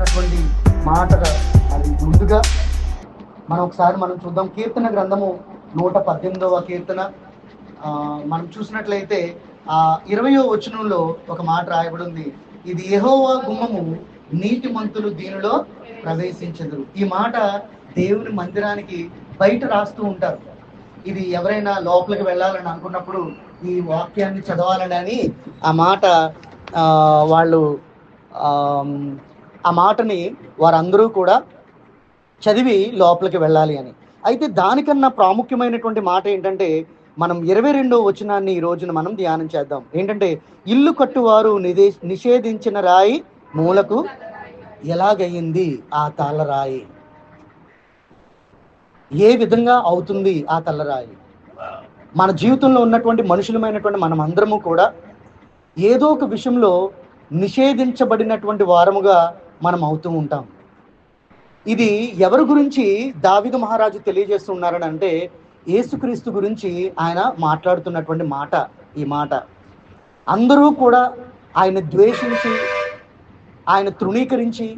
ఉన్నటువంటి మాట అది ముందుగా మనం చూద్దాం. కీర్తన గ్రంథము 118వ కీర్తన మనం చూసినట్లయితే 20వ వచనంలో ఒక మాట రాయబడి ఉంది, ఇది యెహోవా గుమ్మము, నీతిమంతులు దీనిలో ప్రవేశించెదరు. ఈ మాట దేవుని మందిరానికి బయట రాస్తూ ఉంటారు. ఇది ఎవరైనా లోపలికి వెళ్ళాలని అనుకున్నప్పుడు ఈ వాక్యాన్ని చదవాలని అని ఆ మాట వాళ్ళు ఆ మాటని వారందరూ కూడా చదివి లోపలికి వెళ్ళాలి అని. అయితే దానికన్నా ప్రాముఖ్యమైనటువంటి మాట ఏంటంటే, మనం 22వ వచనాన్ని ఈ రోజున మనం ధ్యానం చేద్దాం. ఏంటంటే, ఇల్లు కట్టువారు నిషేధించిన రాయి మూలకు ఎలాగయ్యింది ఆ తలరాయి, ఏ విధంగా అవుతుంది ఆ తలరాయి. మన జీవితంలో ఉన్నటువంటి మనుషులమైనటువంటి మనం అందరము కూడా ఏదో ఒక విషయంలో నిషేధించబడినటువంటి వారముగా మనం అవుతూ ఉంటాం. ఇది ఎవరి గురించి దావీదు మహారాజు తెలియజేస్తున్నారని అంటే, యేసుక్రీస్తు గురించి ఆయన మాట్లాడుతున్నటువంటి మాట ఈ మాట. అందరూ కూడా ఆయన ద్వేషించి, ఆయన తృణీకరించి,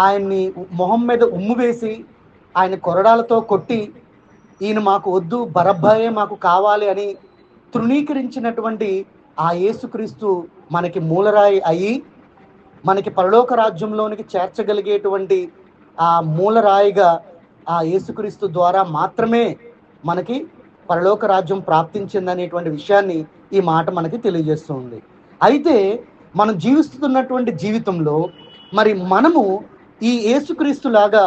ఆయన్ని మొహం మీద ఉమ్ము వేసి, ఆయన కొరడాలతో కొట్టి, ఈయన మాకు వద్దు, బరబ్బాయే మాకు కావాలి అని తృణీకరించినటువంటి ఆ యేసుక్రీస్తు మనకి మూలరాయి అయ్యి, మనకి పరలోక రాజ్యంలోనికి చేర్చగలిగేటువంటి ఆ మూలరాయిగా ఆ యేసుక్రీస్తు ద్వారా మాత్రమే మనకి పరలోక రాజ్యం ప్రాప్తించిందనేటువంటి విషయాన్ని ఈ మాట మనకి తెలియజేస్తుంది. అయితే మనం జీవిస్తున్నటువంటి జీవితంలో మరి మనము ఈ యేసుక్రీస్తు లాగా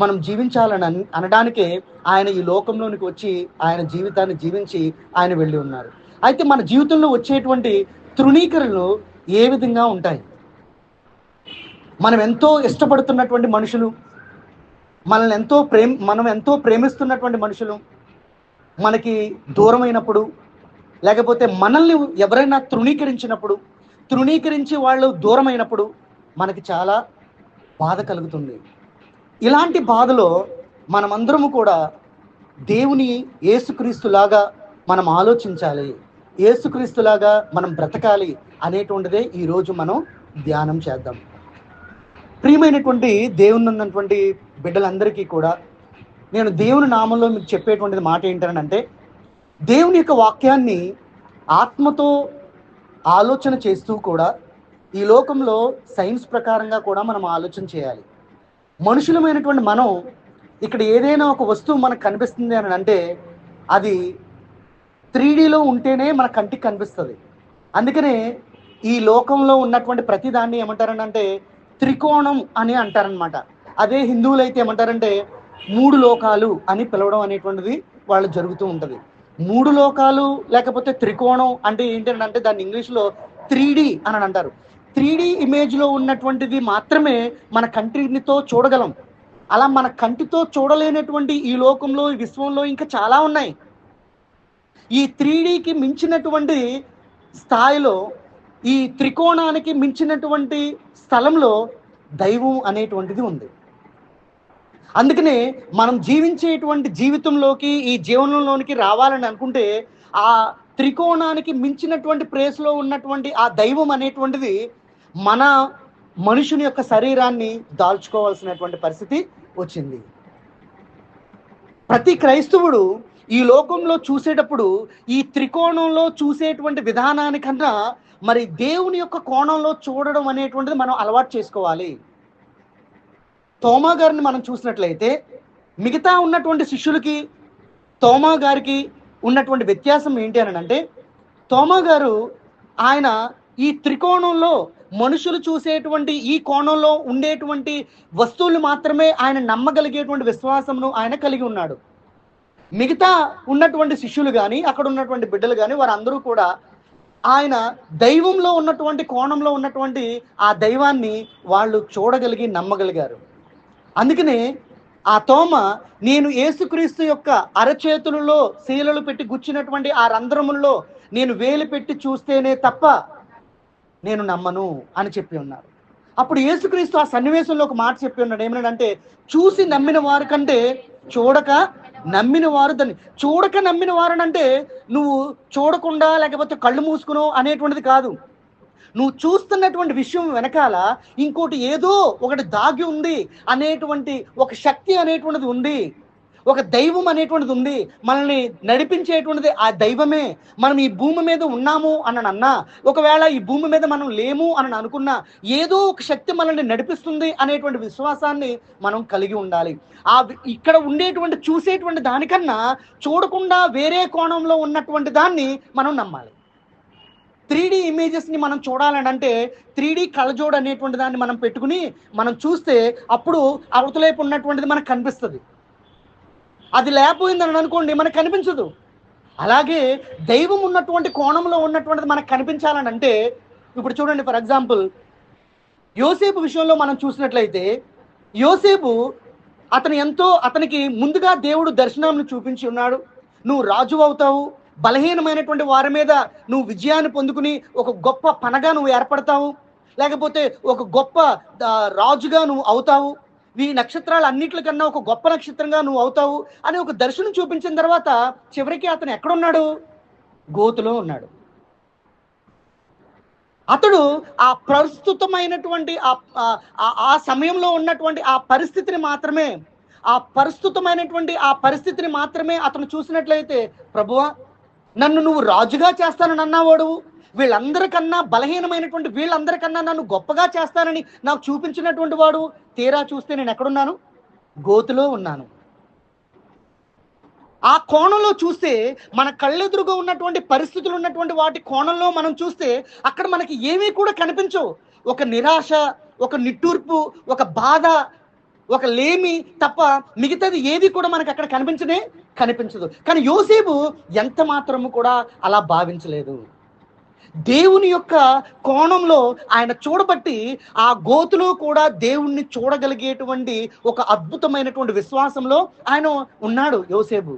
మనం జీవించాలని అనడానికే ఆయన ఈ లోకంలోనికి వచ్చి ఆయన జీవితాన్ని జీవించి ఆయన వెళ్ళి ఉన్నారు. అయితే మన జీవితంలో వచ్చేటువంటి తృణీకరణలు ఏ విధంగా ఉంటాయి? మనం ఎంతో ఇష్టపడుతున్నటువంటి మనుషులు, మనం ఎంతో ప్రేమిస్తున్నటువంటి మనుషులు మనకి దూరమైనప్పుడు, లేకపోతే మనల్ని ఎవరైనా తృణీకరించి వాళ్ళు దూరమైనప్పుడు మనకి చాలా బాధ కలుగుతుంది. ఇలాంటి బాధలో మనమందరము కూడా దేవుని యేసుక్రీస్తులాగా మనం ఆలోచించాలి, యేసుక్రీస్తులాగా మనం బ్రతకాలి అనేటువంటిదే ఈరోజు మనం ధ్యానం చేద్దాం. ప్రియమైనటువంటి దేవుని ఉన్నటువంటి బిడ్డలందరికీ కూడా నేను దేవుని నామంలో మీకు చెప్పేటువంటిది మాట ఏంటంటే, దేవుని యొక్క వాక్యాన్ని ఆత్మతో ఆలోచన చేస్తూ కూడా ఈ లోకంలో సైన్స్ ప్రకారంగా కూడా మనం ఆలోచన చేయాలి. మనుషులమైనటువంటి మనం ఇక్కడ ఏదైనా ఒక వస్తువు మనకు కనిపిస్తుంది అని అంటే అది 3Dలో ఉంటేనే మన కంటికి కనిపిస్తుంది. అందుకనే ఈ లోకంలో ఉన్నటువంటి ప్రతిదాన్ని ఏమంటారని అంటే త్రికోణం అని అంటారనమాట. అదే హిందువులు అయితే ఏమంటారంటే 3 లోకాలు అని పిలవడం అనేటువంటిది వాళ్ళు జరుగుతూ ఉంటుంది. 3 లోకాలు లేకపోతే త్రికోణం అంటే ఏంటంటే దాన్ని ఇంగ్లీష్లో 3D అని అంటారు. 3D ఇమేజ్లో ఉన్నటువంటిది మాత్రమే మన కంటితో చూడగలం. అలా మన కంటితో చూడలేనటువంటి ఈ లోకంలో, ఈ విశ్వంలో ఇంకా చాలా ఉన్నాయి. ఈ 3Dకి మించినటువంటి స్థాయిలో, ఈ త్రికోణానికి మించినటువంటి స్థలంలో దైవం అనేటువంటిది ఉంది. అందుకనే మనం జీవించేటువంటి జీవితంలోకి, ఈ జీవనంలోనికి రావాలని అనుకుంటే ఆ త్రికోణానికి మించినటువంటి ప్లేస్లో ఉన్నటువంటి ఆ దైవం అనేటువంటిది మన మనుషుని యొక్క శరీరాన్ని దాల్చుకోవాల్సినటువంటి పరిస్థితి వచ్చింది. ప్రతి క్రైస్తవుడు ఈ లోకంలో చూసేటప్పుడు ఈ త్రికోణంలో చూసేటువంటి విధానానికన్నా మరి దేవుని యొక్క కోణంలో చూడడం అనేటువంటిది మనం అలవాటు చేసుకోవాలి. తోమా గారిని మనం చూసినట్లయితే మిగతా ఉన్నటువంటి శిష్యులకి తోమా గారికి ఉన్నటువంటి వ్యత్యాసం ఏంటి అని అంటే, తోమా గారు ఆయన ఈ త్రికోణంలో మనుషులు చూసేటువంటి ఈ కోణంలో ఉండేటువంటి వస్తువులు మాత్రమే ఆయన నమ్మగలిగేటువంటి విశ్వాసమును ఆయన కలిగి ఉన్నాడు. మిగతా ఉన్నటువంటి శిష్యులు కానీ, అక్కడ ఉన్నటువంటి బిడ్డలు కానీ వారందరూ కూడా ఆయన దైవంలో ఉన్నటువంటి కోణంలో ఉన్నటువంటి ఆ దైవాన్ని వాళ్ళు చూడగలిగి నమ్మగలిగారు. అందుకనే ఆ తోమ, నేను యేసుక్రీస్తు యొక్క అరచేతులలో శీలలు పెట్టి గుచ్చినటువంటి ఆ రంధ్రములలో నేను వేలు పెట్టి చూస్తేనే తప్ప నేను నమ్మను అని చెప్పి ఉన్నారు. అప్పుడు యేసుక్రీస్తు ఆ సన్నివేశంలో ఒక మాట చెప్పి ఉన్నాడు. ఏమన్నాడంటే, చూసి నమ్మిన వారి కంటే చూడక నమ్మిన వారు దాన్ని. చూడక నమ్మిన వారనంటే నువ్వు చూడకుండా లేకపోతే కళ్ళు మూసుకును అనేటువంటిది కాదు. నువ్వు చూస్తున్నటువంటి విషయం వెనకాల ఇంకోటి ఏదో ఒకటి దాగి ఉంది అనేటువంటి ఒక శక్తి అనేటువంటిది ఉంది, ఒక దైవం అనేటువంటిది ఉంది. మనల్ని నడిపించేటువంటిది ఆ దైవమే. మనం ఈ భూమి మీద ఉన్నాము అని అన్నా, ఒకవేళ ఈ భూమి మీద మనం లేము అని అనుకున్నా, ఏదో ఒక శక్తి మనల్ని నడిపిస్తుంది అనేటువంటి విశ్వాసాన్ని మనం కలిగి ఉండాలి. ఇక్కడ ఉండేటువంటి చూసేటువంటి దానికన్నా చూడకుండా వేరే కోణంలో ఉన్నటువంటి దాన్ని మనం నమ్మాలి. 3D ఇమేజెస్ని మనం చూడాలని అంటే 3D కళ్ళజోడు అనేటువంటి దాన్ని మనం పెట్టుకుని మనం చూస్తే అప్పుడు అవతలేపు ఉన్నటువంటిది మనకు కనిపిస్తుంది. అది లేకపోయిందని అనుకోండి, మనకు కనిపించదు. అలాగే దైవం ఉన్నటువంటి కోణంలో ఉన్నటువంటిది మనకు కనిపించాలని అంటే, ఇప్పుడు చూడండి, ఫర్ ఎగ్జాంపుల్ యోసేపు విషయంలో మనం చూసినట్లయితే, యోసేపు అతనికి ముందుగా దేవుడు దర్శనాన్ని చూపించి ఉన్నాడు. నువ్వు రాజు అవుతావు, బలహీనమైనటువంటి వారి మీద నువ్వు విజయాన్ని పొందుకుని ఒక గొప్ప పనగా నువ్వు ఏర్పడతావు, లేకపోతే ఒక గొప్ప రాజుగా నువ్వు అవుతావు, ఈ నక్షత్రాలు అన్నిటికన్నా ఒక గొప్ప నక్షత్రంగా నువ్వు అవుతావు అని ఒక దర్శనం చూపించిన తర్వాత చివరికి అతను ఎక్కడున్నాడు? గోతులో ఉన్నాడు. అతడు ఆ ప్రస్తుతమైనటువంటి ఆ సమయంలో ఉన్నటువంటి ఆ పరిస్థితిని మాత్రమే అతను చూసినట్లయితే, ప్రభువా నన్ను నువ్వు రాజుగా చేస్తానని అన్నావాడు, వీళ్ళందరికన్నా బలహీనమైనటువంటి వీళ్ళందరికన్నా నన్ను గొప్పగా చేస్తానని నాకు చూపించినటువంటి వాడు, తీరా చూస్తే నేను ఎక్కడున్నాను? గోతులో ఉన్నాను. ఆ కోణంలో చూస్తే, మన కళ్ళెదురుగా ఉన్నటువంటి పరిస్థితులు ఉన్నటువంటి వాటి కోణంలో మనం చూస్తే అక్కడ మనకి ఏమీ కూడా కనిపించవు. ఒక నిరాశ, ఒక నిట్టూర్పు, ఒక బాధ, ఒక లేమి తప్ప మిగతాది ఏది కూడా మనకు అక్కడ కనిపించదు. కానీ యోసేపు ఎంత మాత్రము కూడా అలా భావించలేదు. దేవుని యొక్క కోణంలో ఆయన చూడబట్టి ఆ గోతులో కూడా దేవుణ్ణి చూడగలిగేటువంటి ఒక అద్భుతమైనటువంటి విశ్వాసంలో ఆయన ఉన్నాడు యోసేపు.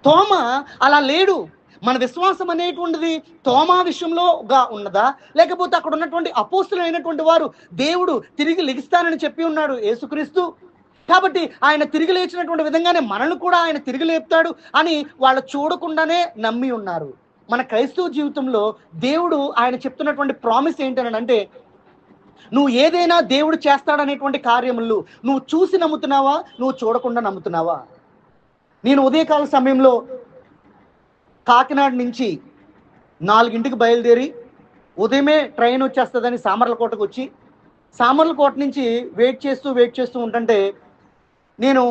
తోమ అలా లేడు. మన విశ్వాసం అనేటువంటిది తోమా విషయంలోగా ఉన్నదా, లేకపోతే అక్కడ ఉన్నటువంటి అపోస్తులైనటువంటి వారు దేవుడు తిరిగి లెగిస్తానని చెప్పి ఉన్నాడు యేసుక్రీస్తు, కాబట్టి ఆయన తిరిగి లేచినటువంటి విధంగానే మనల్ని కూడా ఆయన తిరిగి లేపుతాడు అని వాళ్ళు చూడకుండానే నమ్మి ఉన్నారు. మన క్రైస్తవ జీవితంలో దేవుడు ఆయన చెప్తున్నటువంటి ప్రామిస్ ఏంటనంటే, నువ్వు ఏదైనా దేవుడు చేస్తాడనేటువంటి కార్యములు నువ్వు చూసి నమ్ముతున్నావా, నువ్వు చూడకుండా నమ్ముతున్నావా? నేను ఉదయకాల సమయంలో కాకినాడ నుంచి 4 బయలుదేరి ఉదయమే ట్రైన్ వచ్చేస్తుందని సామర్లకోటకు వచ్చి, సామర్లకోట నుంచి వెయిట్ చేస్తూ ఉంటుంటే నేను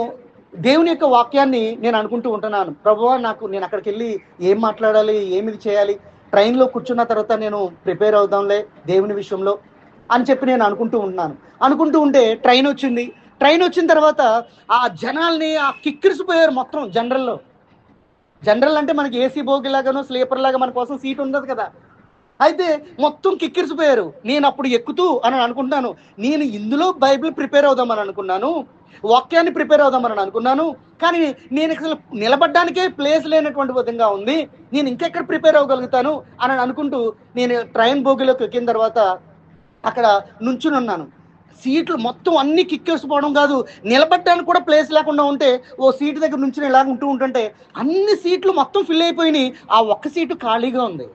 దేవుని యొక్క వాక్యాన్ని నేను అనుకుంటూ ఉంటున్నాను. ప్రభువా నేను అక్కడికి వెళ్ళి ఏం మాట్లాడాలి, ఏమిది చేయాలి, ట్రైన్లో కూర్చున్న తర్వాత నేను ప్రిపేర్ అవుదాంలే దేవుని విషయంలో అని చెప్పి నేను అనుకుంటూ ఉంటే ట్రైన్ వచ్చిన తర్వాత ఆ జనాల్ని కిక్కిరిసిపోయారు మొత్తం. జనరల్ అంటే మనకి ఏసీ బోగి లాగానో స్లీపర్ లాగా మన కోసం సీట్ ఉండదు కదా. అయితే మొత్తం కిక్కిరిసిపోయారు. నేను అప్పుడు ఎక్కుతూ అని అనుకుంటున్నాను, నేను ఇందులో బైబిల్ ప్రిపేర్ అవుదామని అనుకున్నాను, వాక్యాన్ని ప్రిపేర్ అవుదామని అనుకున్నాను, కానీ నేను అసలు నిలబడ్డానికే ప్లేస్ లేనటువంటి విధంగా ఉంది, నేను ఇంకెక్కడ ప్రిపేర్ అవ్వగలుగుతాను అని అనుకుంటూ నేను ట్రైన్ బోగిలోకి ఎక్కిన తర్వాత అక్కడ నుంచుని ఉన్నాను. సీట్లు మొత్తం అన్ని కిక్కేసిపోవడం కాదు, నిలబడ్డానికి కూడా ప్లేస్ లేకుండా ఉంటే ఓ సీటు దగ్గర నుంచి ఇలా ఉంటుంటే అన్ని సీట్లు మొత్తం ఫిల్ అయిపోయినాయి. ఆ ఒక్క సీటు ఖాళీగా ఉంది.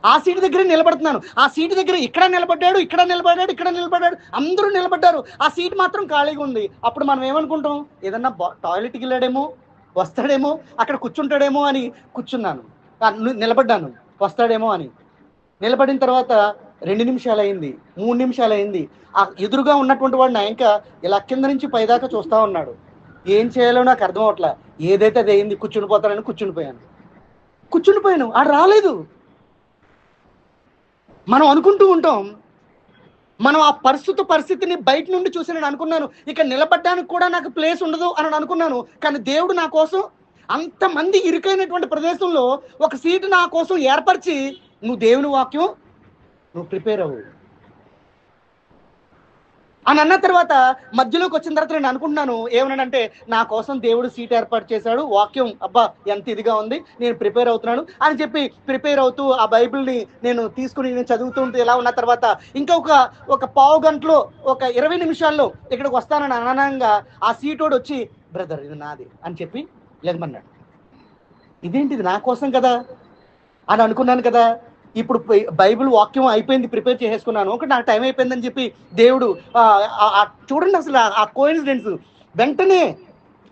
ఆ సీటు దగ్గర నిలబడుతున్నాను. ఆ సీటు దగ్గర ఇక్కడ నిలబడ్డాడు, అందరూ నిలబడ్డారు. ఆ సీటు మాత్రం ఖాళీగా ఉంది. అప్పుడు మనం ఏమనుకుంటాం, ఏదన్నా టాయిలెట్కి వెళ్ళాడేమో, వస్తాడేమో, అక్కడ కూర్చుంటాడేమో అని కూర్చున్నాను. నిలబడ్డాను, వస్తాడేమో అని. నిలబడిన తర్వాత 2 నిమిషాలు అయింది, 3 నిమిషాలు అయింది. ఆ ఎదురుగా ఉన్నటువంటి వాడిని ఇంకా ఇలా కింద నుంచి పైదాకా చూస్తా ఉన్నాడు. ఏం చేయాలో నాకు అర్థం అవట్లా. ఏదైతే అది అయింది, కూర్చునిపోతానని కూర్చునిపోయాను. ఆడు రాలేదు. మనం అనుకుంటూ ఉంటాం, మనం ఆ పరిస్థితిని బయట నుండి చూసి నేను అనుకున్నాను, ఇక నిలబడ్డానికి కూడా నాకు ప్లేస్ ఉండదు అని అనుకున్నాను. కానీ దేవుడు నా కోసం అంతమంది ఇరుకైనటువంటి ప్రదేశంలో ఒక సీటు నా కోసం ఏర్పరిచి, నువ్వు దేవుని వాక్యం నువ్వు ప్రిపేర్ అవ్వు అని అన్న తర్వాత మధ్యలోకి వచ్చిన తర్వాత నేను అనుకుంటున్నాను ఏమనంటే, నా కోసం దేవుడు సీట్ ఏర్పాటు చేశాడు, వాక్యం అబ్బా ఎంత ఇదిగా ఉంది, నేను ప్రిపేర్ అవుతున్నాను అని చెప్పి ప్రిపేర్ అవుతూ ఆ బైబిల్ని నేను తీసుకుని నేను చదువుతూ ఉంటూ ఇలా ఉన్న తర్వాత ఇంకా ఒక పావు గంటలో, ఒక 20 నిమిషాల్లో ఇక్కడికి వస్తానని అననంగా ఆ సీటోడు వచ్చి, బ్రదర్ ఇది నాది అని చెప్పి లేదమన్నాడు. ఇదేంటిది, నా కోసం కదా అని అనుకున్నాను కదా. ఇప్పుడు బైబిల్ వాక్యం అయిపోయింది, ప్రిపేర్ చేసేసుకున్నాను, ఒకటి నాకు టైం అయిపోయిందని చెప్పి దేవుడు చూడండి అసలు ఆ కోఇన్సిడెన్స్. వెంటనే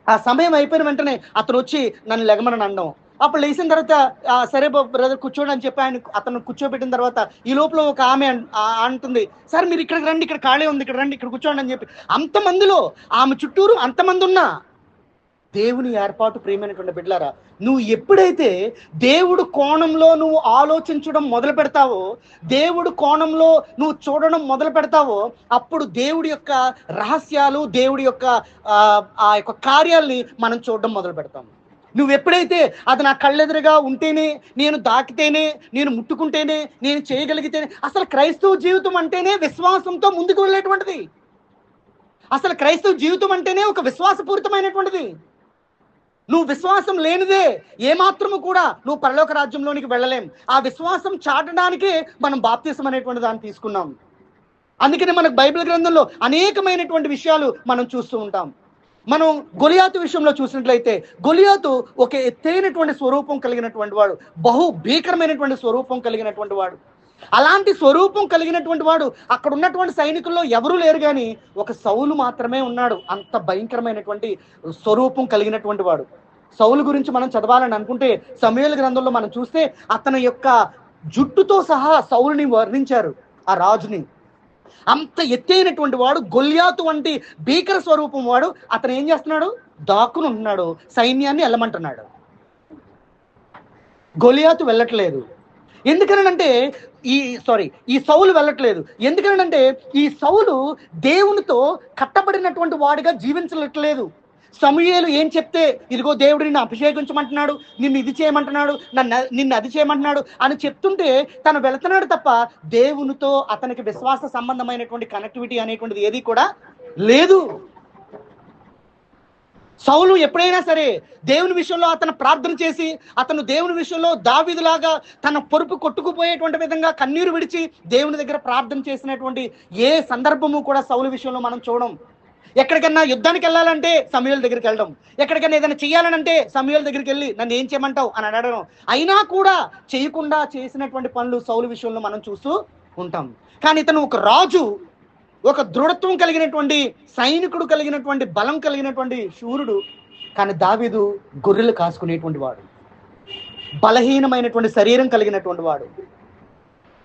ఆ సమయం అయిపోయిన వెంటనే అతను వచ్చి నన్ను లెగమని అనడం. అప్పుడు లేచిన తర్వాత సరే బ్రదర్ కూర్చోండి అని చెప్పి అతను కూర్చోబెట్టిన తర్వాత ఈ లోపల ఒక ఆమె అంటుంది, సార్ మీరు ఇక్కడికి రండి, ఇక్కడ ఖాళీ ఉంది, ఇక్కడ రండి, ఇక్కడ కూర్చోండి అని చెప్పి. అంతమందిలో ఆమె చుట్టూరు అంతమంది ఉన్నా దేవుని ఏర్పాటు ప్రియమైనటువంటి బిడ్డలారా, నువ్వు ఎప్పుడైతే దేవుడు కోణంలో నువ్వు ఆలోచించడం మొదలు పెడతావో, దేవుడు కోణంలో నువ్వు చూడడం మొదలు పెడతావో, అప్పుడు దేవుడి యొక్క రహస్యాలు, దేవుడి యొక్క ఆ యొక్క కార్యాల్ని మనం చూడడం మొదలు పెడతాం. నువ్వు ఎప్పుడైతే అది నా కళ్ళెదురుగా ఉంటేనే, నేను దాకితేనే, నేను ముట్టుకుంటేనే, నేను చేయగలిగితేనే, అసలు క్రైస్తవ జీవితం అంటేనే విశ్వాసంతో ముందుకు వెళ్ళేటువంటిది. అసలు క్రైస్తవ జీవితం అంటేనే ఒక విశ్వాసపూరితమైనటువంటిది. నువ్వు విశ్వాసం లేనిదే ఏమాత్రము కూడా నువ్వు పరలోక రాజ్యంలోనికి వెళ్ళలేం. ఆ విశ్వాసం చాటడానికే మనం బాప్తిసం అనేటువంటి దాన్ని తీసుకున్నాం. అందుకని మనకు బైబిల్ గ్రంథంలో అనేకమైనటువంటి విషయాలు మనం చూస్తూ ఉంటాం. మనం గొలియాతు విషయంలో చూసినట్లయితే, గొలియాతు ఒక ఎత్తైనటువంటి స్వరూపం కలిగినటువంటి వాడు, బహు భీకరమైనటువంటి స్వరూపం కలిగినటువంటి వాడు. అలాంటి స్వరూపం కలిగినటువంటి వాడు అక్కడ ఉన్నటువంటి సైనికుల్లో ఎవరూ లేరు, కానీ ఒక సౌలు మాత్రమే ఉన్నాడు, అంత భయంకరమైనటువంటి స్వరూపం కలిగినటువంటి వాడు. సౌలు గురించి మనం చదవాలని అనుకుంటే సమూయేలు గ్రంథంలో మనం చూస్తే అతని యొక్క జుట్టుతో సహా సౌలుని వర్ణించారు, ఆ రాజుని. అంత ఎత్తైనటువంటి వాడు, గొల్యాతు వంటి భీకర స్వరూపం వాడు. అతను ఏం చేస్తున్నాడు? దాక్కుని ఉంటున్నాడు, సైన్యాన్ని వెళ్ళమంటున్నాడు. గొలియాతు వెళ్ళట్లేదు. ఎందుకనంటే ఈ సౌలు వెళ్ళట్లేదు. ఎందుకనంటే ఈ సౌలు దేవునితో కట్టబడినటువంటి వాడిగా జీవించట్లేదు. సమూయేలు ఏం చెప్తే, ఇదిగో దేవుడు నిన్ను అభిషేకించమంటున్నాడు, నిన్ను ఇది చేయమంటున్నాడు, నిన్ను అది చేయమంటున్నాడు అని చెప్తుంటే తను వెళుతున్నాడు తప్ప దేవునితో అతనికి విశ్వాస సంబంధమైనటువంటి కనెక్టివిటీ అనేటువంటిది ఏది కూడా లేదు. సౌలు ఎప్పుడైనా సరే దేవుని విషయంలో అతను ప్రార్థన చేసి, అతను దేవుని విషయంలో దావీదులాగా తన పొరుపు కొట్టుకుపోయేటువంటి విధంగా కన్నీరు విడిచి దేవుని దగ్గర ప్రార్థన చేసినటువంటి ఏ సందర్భము కూడా సౌలు విషయంలో మనం చూడం. ఎక్కడికన్నా యుద్ధానికి వెళ్ళాలంటే సమూయేలు దగ్గరికి వెళ్ళడం, ఎక్కడికైనా ఏదైనా చెయ్యాలనంటే సమూయేలు దగ్గరికి వెళ్ళి నన్ను ఏం చేయమంటావు అని అడగడం. అయినా కూడా చేయకుండా చేసినటువంటి పనులు సౌలు విషయంలో మనం చూస్తూ ఉంటాం. కానీ ఇతను ఒక రాజు, ఒక దృఢత్వం కలిగినటువంటి సైనికుడు, కలిగినటువంటి బలం కలిగినటువంటి శూరుడు. కానీ దావీదు గొర్రెలు కాసుకునేటువంటి వాడు, బలహీనమైనటువంటి శరీరం కలిగినటువంటి వాడు.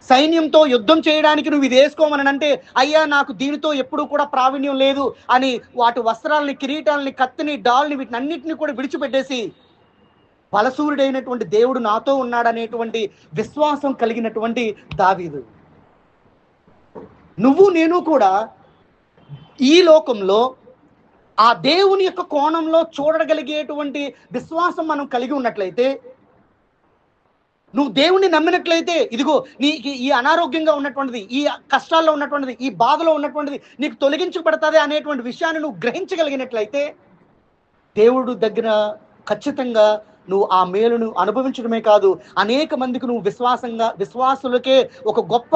సైన్యంతో యుద్ధం చేయడానికి నువ్వు ఇది వేసుకోమని అంటే, అయ్యా నాకు దీనితో ఎప్పుడూ కూడా ప్రావీణ్యం లేదు అని వాటి వస్త్రాలని, కిరీటాలని, కత్తిని, డాల్ని, వీటినన్నిటిని కూడా విడిచిపెట్టేసి బలసూరుడైనటువంటి దేవుడు నాతో ఉన్నాడనేటువంటి విశ్వాసం కలిగినటువంటి దావీదు. నువ్వు నేను కూడా ఈ లోకంలో ఆ దేవుని యొక్క కోణంలో చూడగలిగేటువంటి విశ్వాసం మనం కలిగి ఉన్నట్లయితే, నువ్వు దేవుణ్ణి నమ్మినట్లయితే, ఇదిగో నీకు ఈ అనారోగ్యంగా ఉన్నటువంటిది, ఈ కష్టాల్లో ఉన్నటువంటిది, ఈ బాధలో ఉన్నటువంటిది నీకు తొలగించబడుతుంది అనేటువంటి విషయాన్ని నువ్వు గ్రహించగలిగినట్లయితే, దేవుడు దగ్గర ఖచ్చితంగా నువ్వు ఆ మేలును అనుభవించడమే కాదు, అనేక మందికి నువ్వు విశ్వాసులకే ఒక గొప్ప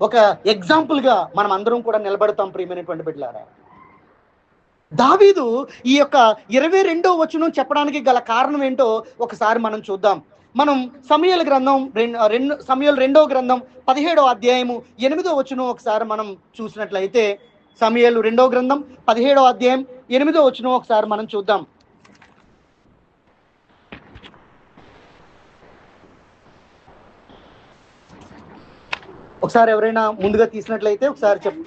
ఒక ఎగ్జాంపుల్గా మనం అందరం కూడా నిలబడతాం. ప్రియమైనటువంటి బిడ్డలారా, దావీదు ఈ యొక్క 22వ వచనం చెప్పడానికి గల కారణం ఏంటో ఒకసారి మనం చూద్దాం. మనం సమూయేలు గ్రంథం సమూయేలు 2వ గ్రంథం 17వ అధ్యాయము 8వ వచనం ఒకసారి మనం చూసినట్లయితే, సమూయేలు 2వ గ్రంథం 17వ అధ్యాయం 8వ వచనం ఒకసారి మనం చూద్దాం. ఒకసారి ఎవరైనా ముందుగా తీసినట్లయితే ఒకసారి చెప్పు.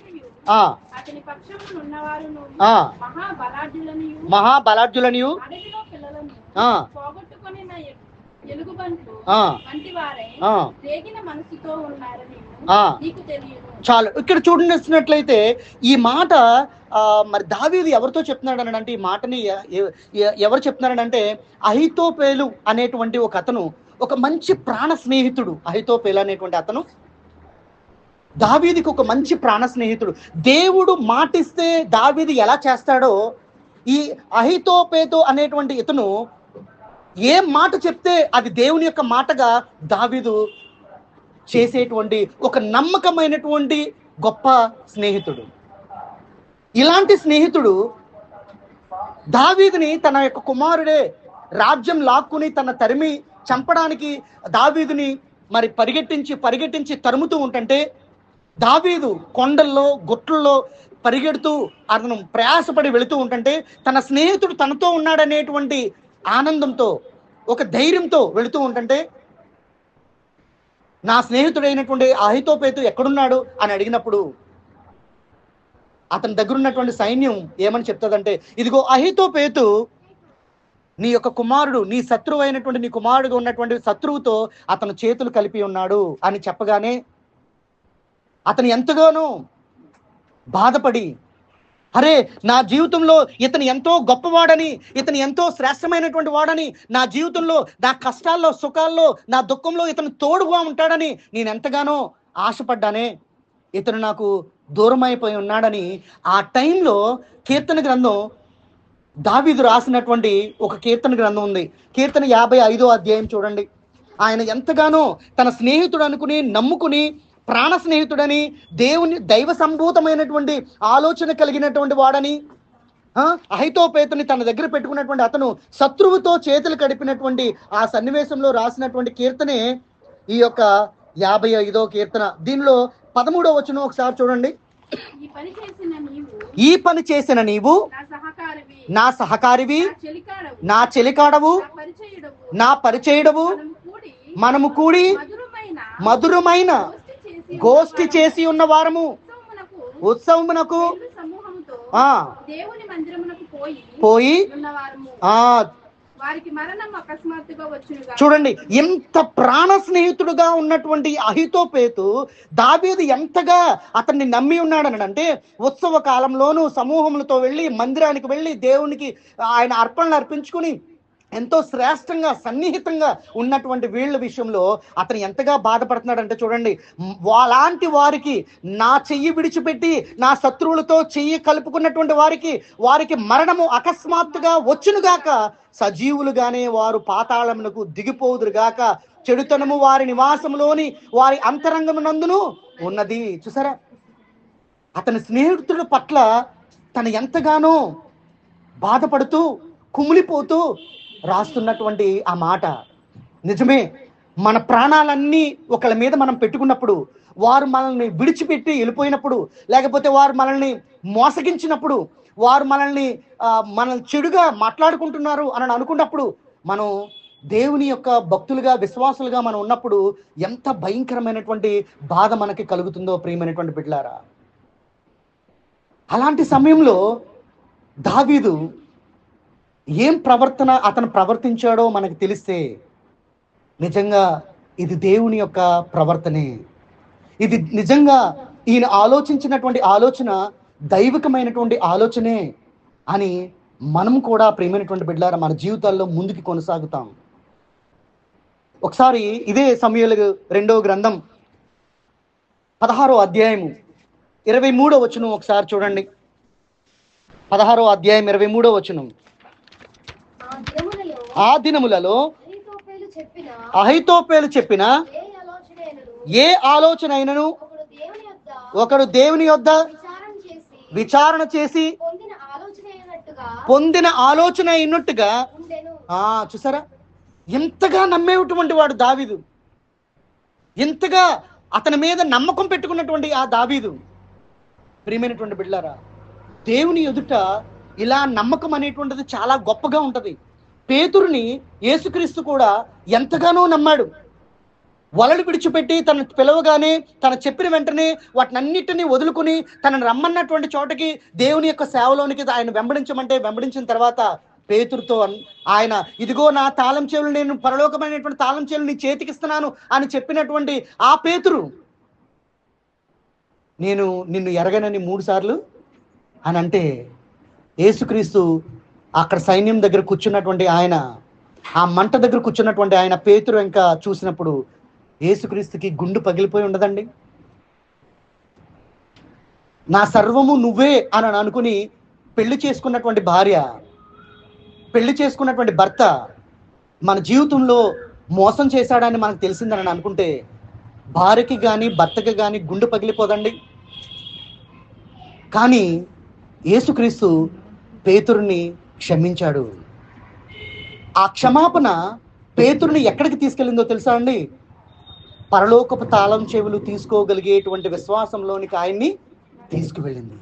మహాబలాఢ్యులనియు చాలు. ఇక్కడ చూడనట్లయితే ఈ మాట మరి దావీదు ఎవరితో చెప్తున్నాడు అంటే, ఈ మాటని ఎవరు చెప్తున్నారంటే, అహితోపేలు అనేటువంటి ఒక అతను, ఒక మంచి ప్రాణ స్నేహితుడు. అహితోపేలు అనేటువంటి అతను దావీదుకి ఒక మంచి ప్రాణ స్నేహితుడు. దేవుడు మాటిస్తే దావీదు ఎలా చేస్తాడో, ఈ అహితోపేలు అనేటువంటి ఇతను ఏ మాట చెప్తే అది దేవుని యొక్క మాటగా దావీదు చేసేటువంటి ఒక నమ్మకమైనటువంటి గొప్ప స్నేహితుడు. ఇలాంటి స్నేహితుడు దావీదుని తన యొక్క కుమారుడే రాజ్యం లాక్కుని తన తరిమి చంపడానికి దావీదుని మరి పరిగెట్టించి తరుముతూ ఉంటుంటే, దావీదు కొండల్లో గుట్లలో పరిగెడుతూ అతను ప్రయాసపడి వెళుతూ ఉంటుంటే, తన స్నేహితుడు తనతో ఉన్నాడనేటువంటి ఆనందంతో, ఒక ధైర్యంతో వెళుతూ ఉంటుంటే, నా స్నేహితుడైనటువంటి అహితోపేతు ఎక్కడున్నాడు అని అడిగినప్పుడు అతని దగ్గర ఉన్నటువంటి సైన్యం ఏమని చెప్తుందంటే, ఇదిగో అహితోపేతు నీ యొక్క కుమారుడు, నీ శత్రువు అయినటువంటి నీ కుమారుడుగా ఉన్నటువంటి శత్రువుతో అతను చేతులు కలిపి ఉన్నాడు అని చెప్పగానే అతను ఎంతగానో బాధపడి, అరే నా జీవితంలో ఇతను ఎంతో గొప్పవాడని, ఇతను ఎంతో శ్రేష్టమైనటువంటి వాడని, నా జీవితంలో నా కష్టాల్లో సుఖాల్లో నా దుఃఖంలో ఇతను తోడుగా ఉంటాడని నేను ఎంతగానో ఆశపడ్డానే, ఇతను నాకు దూరం అయిపోయి ఉన్నాడని ఆ టైంలో కీర్తన గ్రంథం, దావీదు రాసినటువంటి ఒక కీర్తన గ్రంథం ఉంది. కీర్తన 55వ అధ్యాయం చూడండి. ఆయన ఎంతగానో తన స్నేహితుడు అనుకుని నమ్ముకుని, ప్రాణ స్నేహితుడని, దైవ సంభూతమైనటువంటి ఆలోచన కలిగినటువంటి వాడని, అహితోపేతుని తన దగ్గర పెట్టుకున్నటువంటి అతను శత్రువుతో చేతులు కడిపినటువంటి ఆ సన్నివేశంలో రాసినటువంటి కీర్తనే ఈ యొక్క 55వ కీర్తన. దీనిలో 13వ వచనం ఒకసారి చూడండి. ఈ పని చేసిన నీవు నా సహకారివి, నా చెలికాడవు, నా పరిచయుడవు, మనము కూడి మధురమైన గోష్ఠి చేసి ఉన్న వారము ఉత్సవమునకు పోయి చూడండి. ఎంత ప్రాణ స్నేహితుడుగా ఉన్నటువంటి అహితోపేతు దావీదు ఎంతగా అతన్ని నమ్మి ఉన్నాడని అంటే, ఉత్సవ కాలంలోనూ సమూహములతో వెళ్ళి మందిరానికి వెళ్ళి దేవునికి ఆయన అర్పణలు అర్పించుకుని ఎంతో శ్రేష్టంగా సన్నిహితంగా ఉన్నటువంటి వీళ్ళ విషయంలో అతను ఎంతగా బాధపడుతున్నాడంటే చూడండి, అలాంటి వారికి నా చెయ్యి విడిచిపెట్టి నా శత్రువులతో చెయ్యి కలుపుకున్నటువంటి వారికి మరణము అకస్మాత్తుగా వచ్చునుగాక, సజీవులుగానే వారు పాతాళమునకు దిగిపోదురుగాక, చెడుతనము వారి నివాసంలోని వారి అంతరంగమునందును ఉన్నది. చూసారా, అతని స్నేహితుడి పట్ల తను ఎంతగానో బాధపడుతూ కుమిలిపోతూ రాస్తున్నటువంటి ఆ మాట నిజమే. మన ప్రాణాలన్నీ ఒకళ్ళ మీద మనం పెట్టుకున్నప్పుడు, వారు మనల్ని విడిచిపెట్టి వెళ్ళిపోయినప్పుడు, లేకపోతే వారు మనల్ని మోసగించినప్పుడు, వారు మనల్ని చెడుగా మాట్లాడుకుంటున్నారు అని అనుకున్నప్పుడు, మనం దేవుని యొక్క భక్తులుగా విశ్వాసులుగా మనం ఉన్నప్పుడు ఎంత భయంకరమైనటువంటి బాధ మనకి కలుగుతుందో ప్రియమైనటువంటి బిడ్డలారా. అలాంటి సమయంలో దావీదు ఏం ప్రవర్తన అతను ప్రవర్తించాడో మనకు తెలిస్తే నిజంగా ఇది దేవుని యొక్క ప్రవర్తనే, ఇది నిజంగా ఈయన ఆలోచించినటువంటి ఆలోచన దైవికమైనటువంటి ఆలోచనే అని మనం కూడా ప్రియమైనటువంటి బిడ్డలారా మన జీవితాల్లో ముందుకు కొనసాగుతాం. ఒకసారి ఇదే సమూయేలు 2వ గ్రంథం 16వ అధ్యాయము 23వ వచనం ఒకసారి చూడండి. 16వ అధ్యాయం 23వ వచనం. ఆ దినములలో అహితోపేలు చెప్పిన ఏ ఆలోచన అయినను ఒకడు దేవుని యొద్ద విచారణ చేసి పొందిన ఆలోచన అయినట్టుగా. చూసారా, ఎంతగా నమ్మేటువంటి వాడు దావీదు, ఎంతగా అతని మీద నమ్మకం పెట్టుకున్నటువంటి ఆ దావీదు. ప్రియమైనటువంటి బిడ్డలారా, దేవుని ఎదుట ఇలా నమ్మకం అనేటువంటిది చాలా గొప్పగా ఉంటది. పేతురుని యేసుక్రీస్తు కూడా ఎంతగానో నమ్మాడు. వలలు విడిచిపెట్టి తను పిలవగానే తను చెప్పిన వెంటనే వాటినన్నిటినీ వదులుకుని తనను రమ్మన్నటువంటి చోటకి దేవుని యొక్క సేవలోనికి ఆయన వెంబడించమంటే వెంబడించిన తర్వాత పేతురుతో ఆయన, ఇదిగో నా తాళం చెవులు, నేను పరలోకమైనటువంటి తాళం చెవులు నీ చేతికిస్తున్నాను అని చెప్పినటువంటి ఆ పేతురు, నేను నిన్ను ఎరగనని 3 సార్లు అని అంటే, యేసుక్రీస్తు అక్కడ సైన్యం దగ్గర కూర్చున్నటువంటి ఆయన, ఆ మంట దగ్గర కూర్చున్నటువంటి ఆయన పేతురు ఇంకా చూసినప్పుడు యేసుక్రీస్తుకి గుండు పగిలిపోయి ఉండదండి? నా సర్వము నువ్వే అని అనుకుని పెళ్లి చేసుకున్నటువంటి భార్య, పెళ్లి చేసుకున్నటువంటి భర్త మన జీవితంలో మోసం చేశాడని మనకు తెలిసిందని అనుకుంటే భార్యకి కానీ భర్తకి కానీ గుండు పగిలిపోదండి? కానీ యేసుక్రీస్తు పేతురుని క్షమించాడు. ఆ క్షమాపణ పేతురుని ఎక్కడికి తీసుకెళ్ళిందో తెలుసా అండి? పరలోకపు తాళం చెవులు తీసుకోగలిగేటువంటి విశ్వాసంలోనికి ఆయన్ని తీసుకువెళ్ళింది.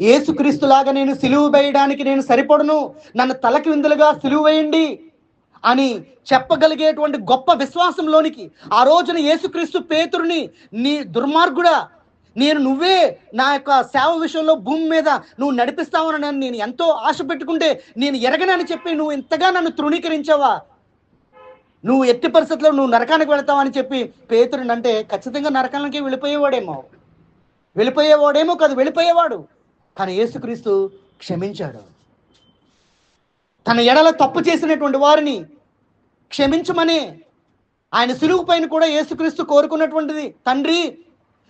యేసుక్రీస్తులాగా నేను సిలువ వేయడానికి నేను సరిపడను, నన్ను తలకి విందులుగా సిలువ వేయండి అని చెప్పగలిగేటువంటి గొప్ప విశ్వాసంలోనికి ఆ రోజున యేసుక్రీస్తు పేతురుని, నీ దుర్మార్గుడా, నువ్వే నా యొక్క సేవ విషయంలో భూమి మీద నువ్వు నడిపిస్తావని నేను ఎంతో ఆశ పెట్టుకుంటే నేను ఎరగనని చెప్పి నువ్వు ఇంతగా నన్ను తృణీకరించావా, నువ్వు ఎట్టి పరిస్థితుల్లో నువ్వు నరకానికి వెళతావని చెప్పి పేతురుని అంటే ఖచ్చితంగా నరకానికి వెళ్ళిపోయేవాడేమో కాదు, వెళ్ళిపోయేవాడు. కానీ యేసుక్రీస్తు క్షమించాడు. తన ఎడల తప్పు చేసినటువంటి వారిని క్షమించమని ఆయన సిలువు పైన కూడా యేసుక్రీస్తు కోరుకున్నటువంటిది. తండ్రి,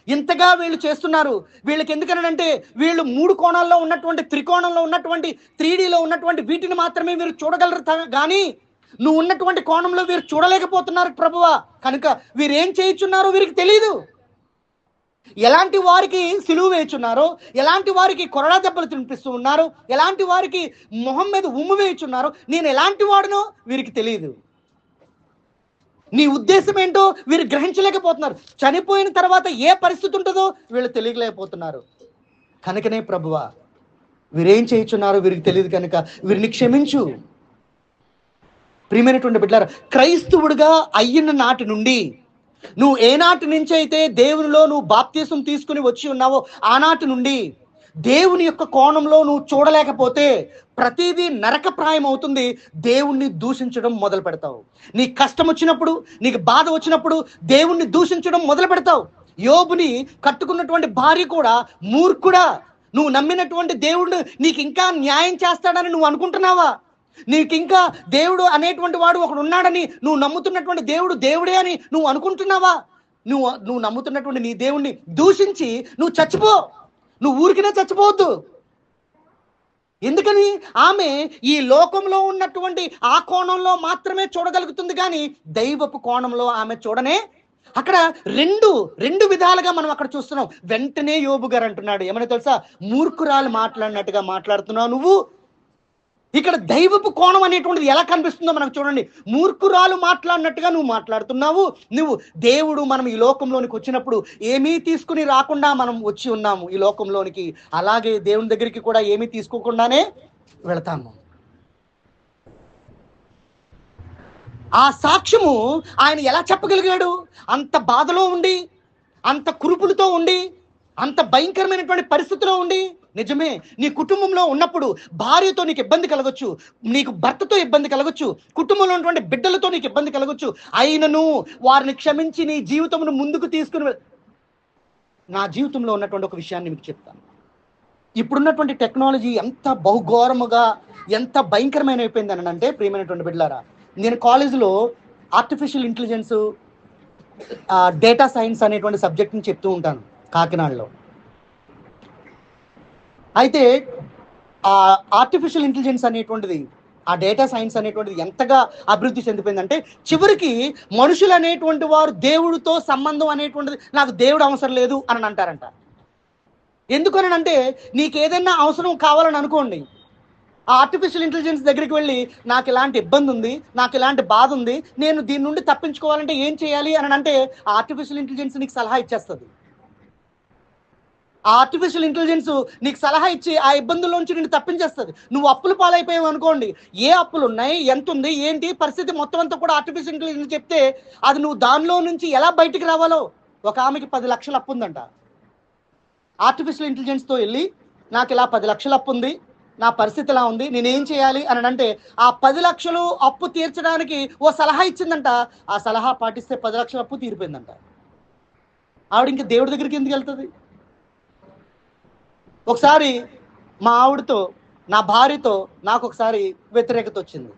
ఇంతగా వీళ్ళు చేస్తున్నారు, వీళ్ళకి ఎందుకనంటే వీళ్ళు 3 కోణాల్లో ఉన్నటువంటి, త్రికోణంలో ఉన్నటువంటి, 3Dలో ఉన్నటువంటి వీటిని మాత్రమే వీరు చూడగలరు కానీ నువ్వు ఉన్నటువంటి కోణంలో వీరు చూడలేకపోతున్నారు ప్రభువా, కనుక వీరేం చేయుచున్నారో వీరికి తెలియదు. ఎలాంటి వారికి సిలువ వేయుచున్నారో, ఎలాంటి వారికి కొరడా దెబ్బలు తినిపిస్తూ ఉన్నారు, ఎలాంటి వారికి మొహం మీద ఉమ్ము వేయుచున్నారో, నేను ఎలాంటి వాడినో వీరికి తెలియదు. నీ ఉద్దేశం ఏంటో వీరు గ్రహించలేకపోతున్నారు. చనిపోయిన తర్వాత ఏ పరిస్థితి ఉంటుందో వీళ్ళు తెలియలేకపోతున్నారు. కనుకనే ప్రభువా, వీరేం చేయుచున్నారో వీరికి తెలియదు కనుక వీరిని క్షమించు. ప్రియమైనటువంటి బిడ్డలారా, క్రైస్తవుడిగా అయిన నాటి నుండి, నువ్వు ఏ నాటి నుంచి అయితే దేవునిలో నువ్వు బాప్తీసం తీసుకుని వచ్చి ఉన్నావో ఆనాటి నుండి దేవుని యొక్క కోణంలో నువ్వు చూడలేకపోతే ప్రతిదీ నరకప్రాయం అవుతుంది. దేవుణ్ణి దూషించడం మొదలు పెడతావు. నీకు కష్టం వచ్చినప్పుడు, నీకు బాధ వచ్చినప్పుడు దేవుణ్ణి దూషించడం మొదలు పెడతావు. యోబుని కట్టుకున్నటువంటి భార్య కూడా మూర్ఖుడా, నువ్వు నమ్మినటువంటి దేవుడు నీకు ఇంకా న్యాయం చేస్తాడని నువ్వు అనుకుంటున్నావా? నీకు ఇంకా దేవుడు అనేటువంటి వాడు ఒకడు ఉన్నాడని నువ్వు నమ్ముతున్నటువంటి దేవుడు దేవుడే అని నువ్వు అనుకుంటున్నావా? నువ్వు నమ్ముతున్నటువంటి నీ దేవుణ్ణి దూషించి నువ్వు చచ్చిపో. నువ్వు ఊరికినే చచ్చిపోవద్దు. ఎందుకని? ఆమె ఈ లోకంలో ఉన్నటువంటి ఆ కోణంలో మాత్రమే చూడగలుగుతుంది, కానీ దైవపు కోణంలో ఆమె చూడనే. అక్కడ రెండు విధాలుగా మనం అక్కడ చూస్తున్నాం. వెంటనే యోబు గారు అంటున్నాడు, ఏమని తెలుసా? మూర్ఖురాలు మాట్లాడినట్టుగా మాట్లాడుతున్నావు నువ్వు. ఇక్కడ దైవపు కోణం అనేటువంటిది ఎలా కనిపిస్తుందో మనకు చూడండి. మూర్ఖురాలు మాట్లాడినట్టుగా నువ్వు మాట్లాడుతున్నావు. నువ్వు దేవుడు మనం ఈ లోకంలోనికి వచ్చినప్పుడు ఏమీ తీసుకుని రాకుండా మనం వచ్చి ఉన్నాము ఈ లోకంలోనికి, అలాగే దేవుని దగ్గరికి కూడా ఏమీ తీసుకోకుండానే వెళతాము. ఆ సాక్ష్యము ఆయన ఎలా చెప్పగలిగాడు? అంత బాధలో ఉండి, అంత కురుపులతో ఉండి, అంత భయంకరమైనటువంటి పరిస్థితిలో ఉండి. నిజమే, నీ కుటుంబంలో ఉన్నప్పుడు భార్యతో నీకు ఇబ్బంది కలగొచ్చు, నీకు భర్తతో ఇబ్బంది కలగొచ్చు, కుటుంబంలో ఉన్నటువంటి బిడ్డలతో నీకు ఇబ్బంది కలగొచ్చు. అయినను వారిని క్షమించి నీ జీవితమును ముందుకు తీసుకుని. నా జీవితంలో ఉన్నటువంటి ఒక విషయాన్ని మీకు చెప్తాను. ఇప్పుడున్నటువంటి టెక్నాలజీ ఎంత బహుఘోరముగా, ఎంత భయంకరమైన అయిపోయిందని అంటే, ప్రియమైనటువంటి బిడ్డలారా, నేను కాలేజీలో ఆర్టిఫిషియల్ ఇంటెలిజెన్స్, డేటా సైన్స్ అనేటువంటి సబ్జెక్ట్ని చెప్తూ ఉంటాను కాకినాడలో. అయితే ఆ ఆర్టిఫిషియల్ ఇంటెలిజెన్స్ అనేటువంటిది, ఆ డేటా సైన్స్ అనేటువంటిది ఎంతగా అభివృద్ధి చెందిపోయిందంటే, చివరికి మనుషులు అనేటువంటి వారు దేవుడితో సంబంధం అనేటువంటిది, నాకు దేవుడు అవసరం లేదు అని అంటారంట. ఎందుకని అంటే, నీకు ఏదైనా అవసరం కావాలని అనుకోండి, ఆ ఆర్టిఫిషియల్ ఇంటెలిజెన్స్ దగ్గరికి వెళ్ళి, నాకు ఇలాంటి ఇబ్బంది ఉంది, నాకు ఇలాంటి బాధ ఉంది, నేను దీని నుండి తప్పించుకోవాలంటే ఏం చేయాలి అని అంటే, ఆ ఆర్టిఫిషియల్ ఇంటెలిజెన్స్ నీకు సలహా ఇచ్చేస్తుంది. ఆ ఆర్టిఫిషియల్ ఇంటెలిజెన్స్ నీకు సలహా ఇచ్చి ఆ ఇబ్బందుల్లోంచి నిన్ను తప్పించేస్తుంది. నువ్వు అప్పులు పాలైపోయావు అనుకోండి, ఏ అప్పులు ఉన్నాయి, ఎంత ఉంది, ఏంటి పరిస్థితి మొత్తం అంతా కూడా ఆర్టిఫిషియల్ ఇంటెలిజెన్స్ చెప్తే, అది నువ్వు దానిలో నుంచి ఎలా బయటికి రావాలో. ఒక ఆమెకి 10 లక్షల అప్పు ఉందంట. ఆర్టిఫిషియల్ ఇంటెలిజెన్స్తో వెళ్ళి, నాకు ఇలా 10 లక్షల అప్పు ఉంది, నా పరిస్థితి ఎలా ఉంది, నేనేం చేయాలి అని అంటే, ఆ 10 లక్షలు అప్పు తీర్చడానికి ఓ సలహా ఇచ్చిందంట. ఆ సలహా పాటిస్తే 10 లక్షల అప్పు తీరిపోయిందంట. ఆవిడ ఇంక దేవుడి దగ్గరికి ఎందుకు వెళ్తుంది? ఒకసారి మా ఆవిడతో, నా భార్యతో నాకు ఒకసారి వ్యతిరేకత వచ్చింది.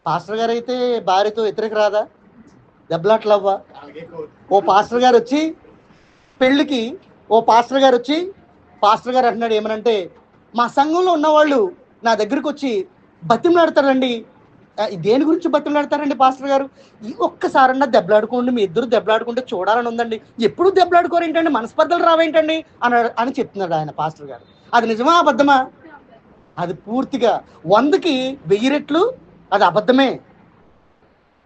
పాస్టర్ గారు అయితే భార్యతో వ్యతిరేక రాదా? దెబ్బలాట్లు అవ్వా? ఓ పాస్టర్ గారు వచ్చి పెళ్ళికి, పాస్టర్ గారు అంటున్నాడు ఏమనంటే, మా సంఘంలో ఉన్నవాళ్ళు నా దగ్గరికి వచ్చి బతిమలాడతారండి. దేని గురించి బతిమలాడతారండి పాస్టర్ గారు? ఒక్కసారన్నా దెబ్బలాడుకోండి, మీ ఇద్దరు దెబ్బలాడుకుంటే చూడాలని ఉందండి. ఎప్పుడు దెబ్బలాడుకోరు ఏంటండి, మనస్పర్ధలు రావేంటండి అని చెప్తున్నాడు ఆయన పాస్టర్ గారు. అది నిజమా అబద్ధమా? అది పూర్తిగా 100కి 1000 రెట్లు అది అబద్ధమే.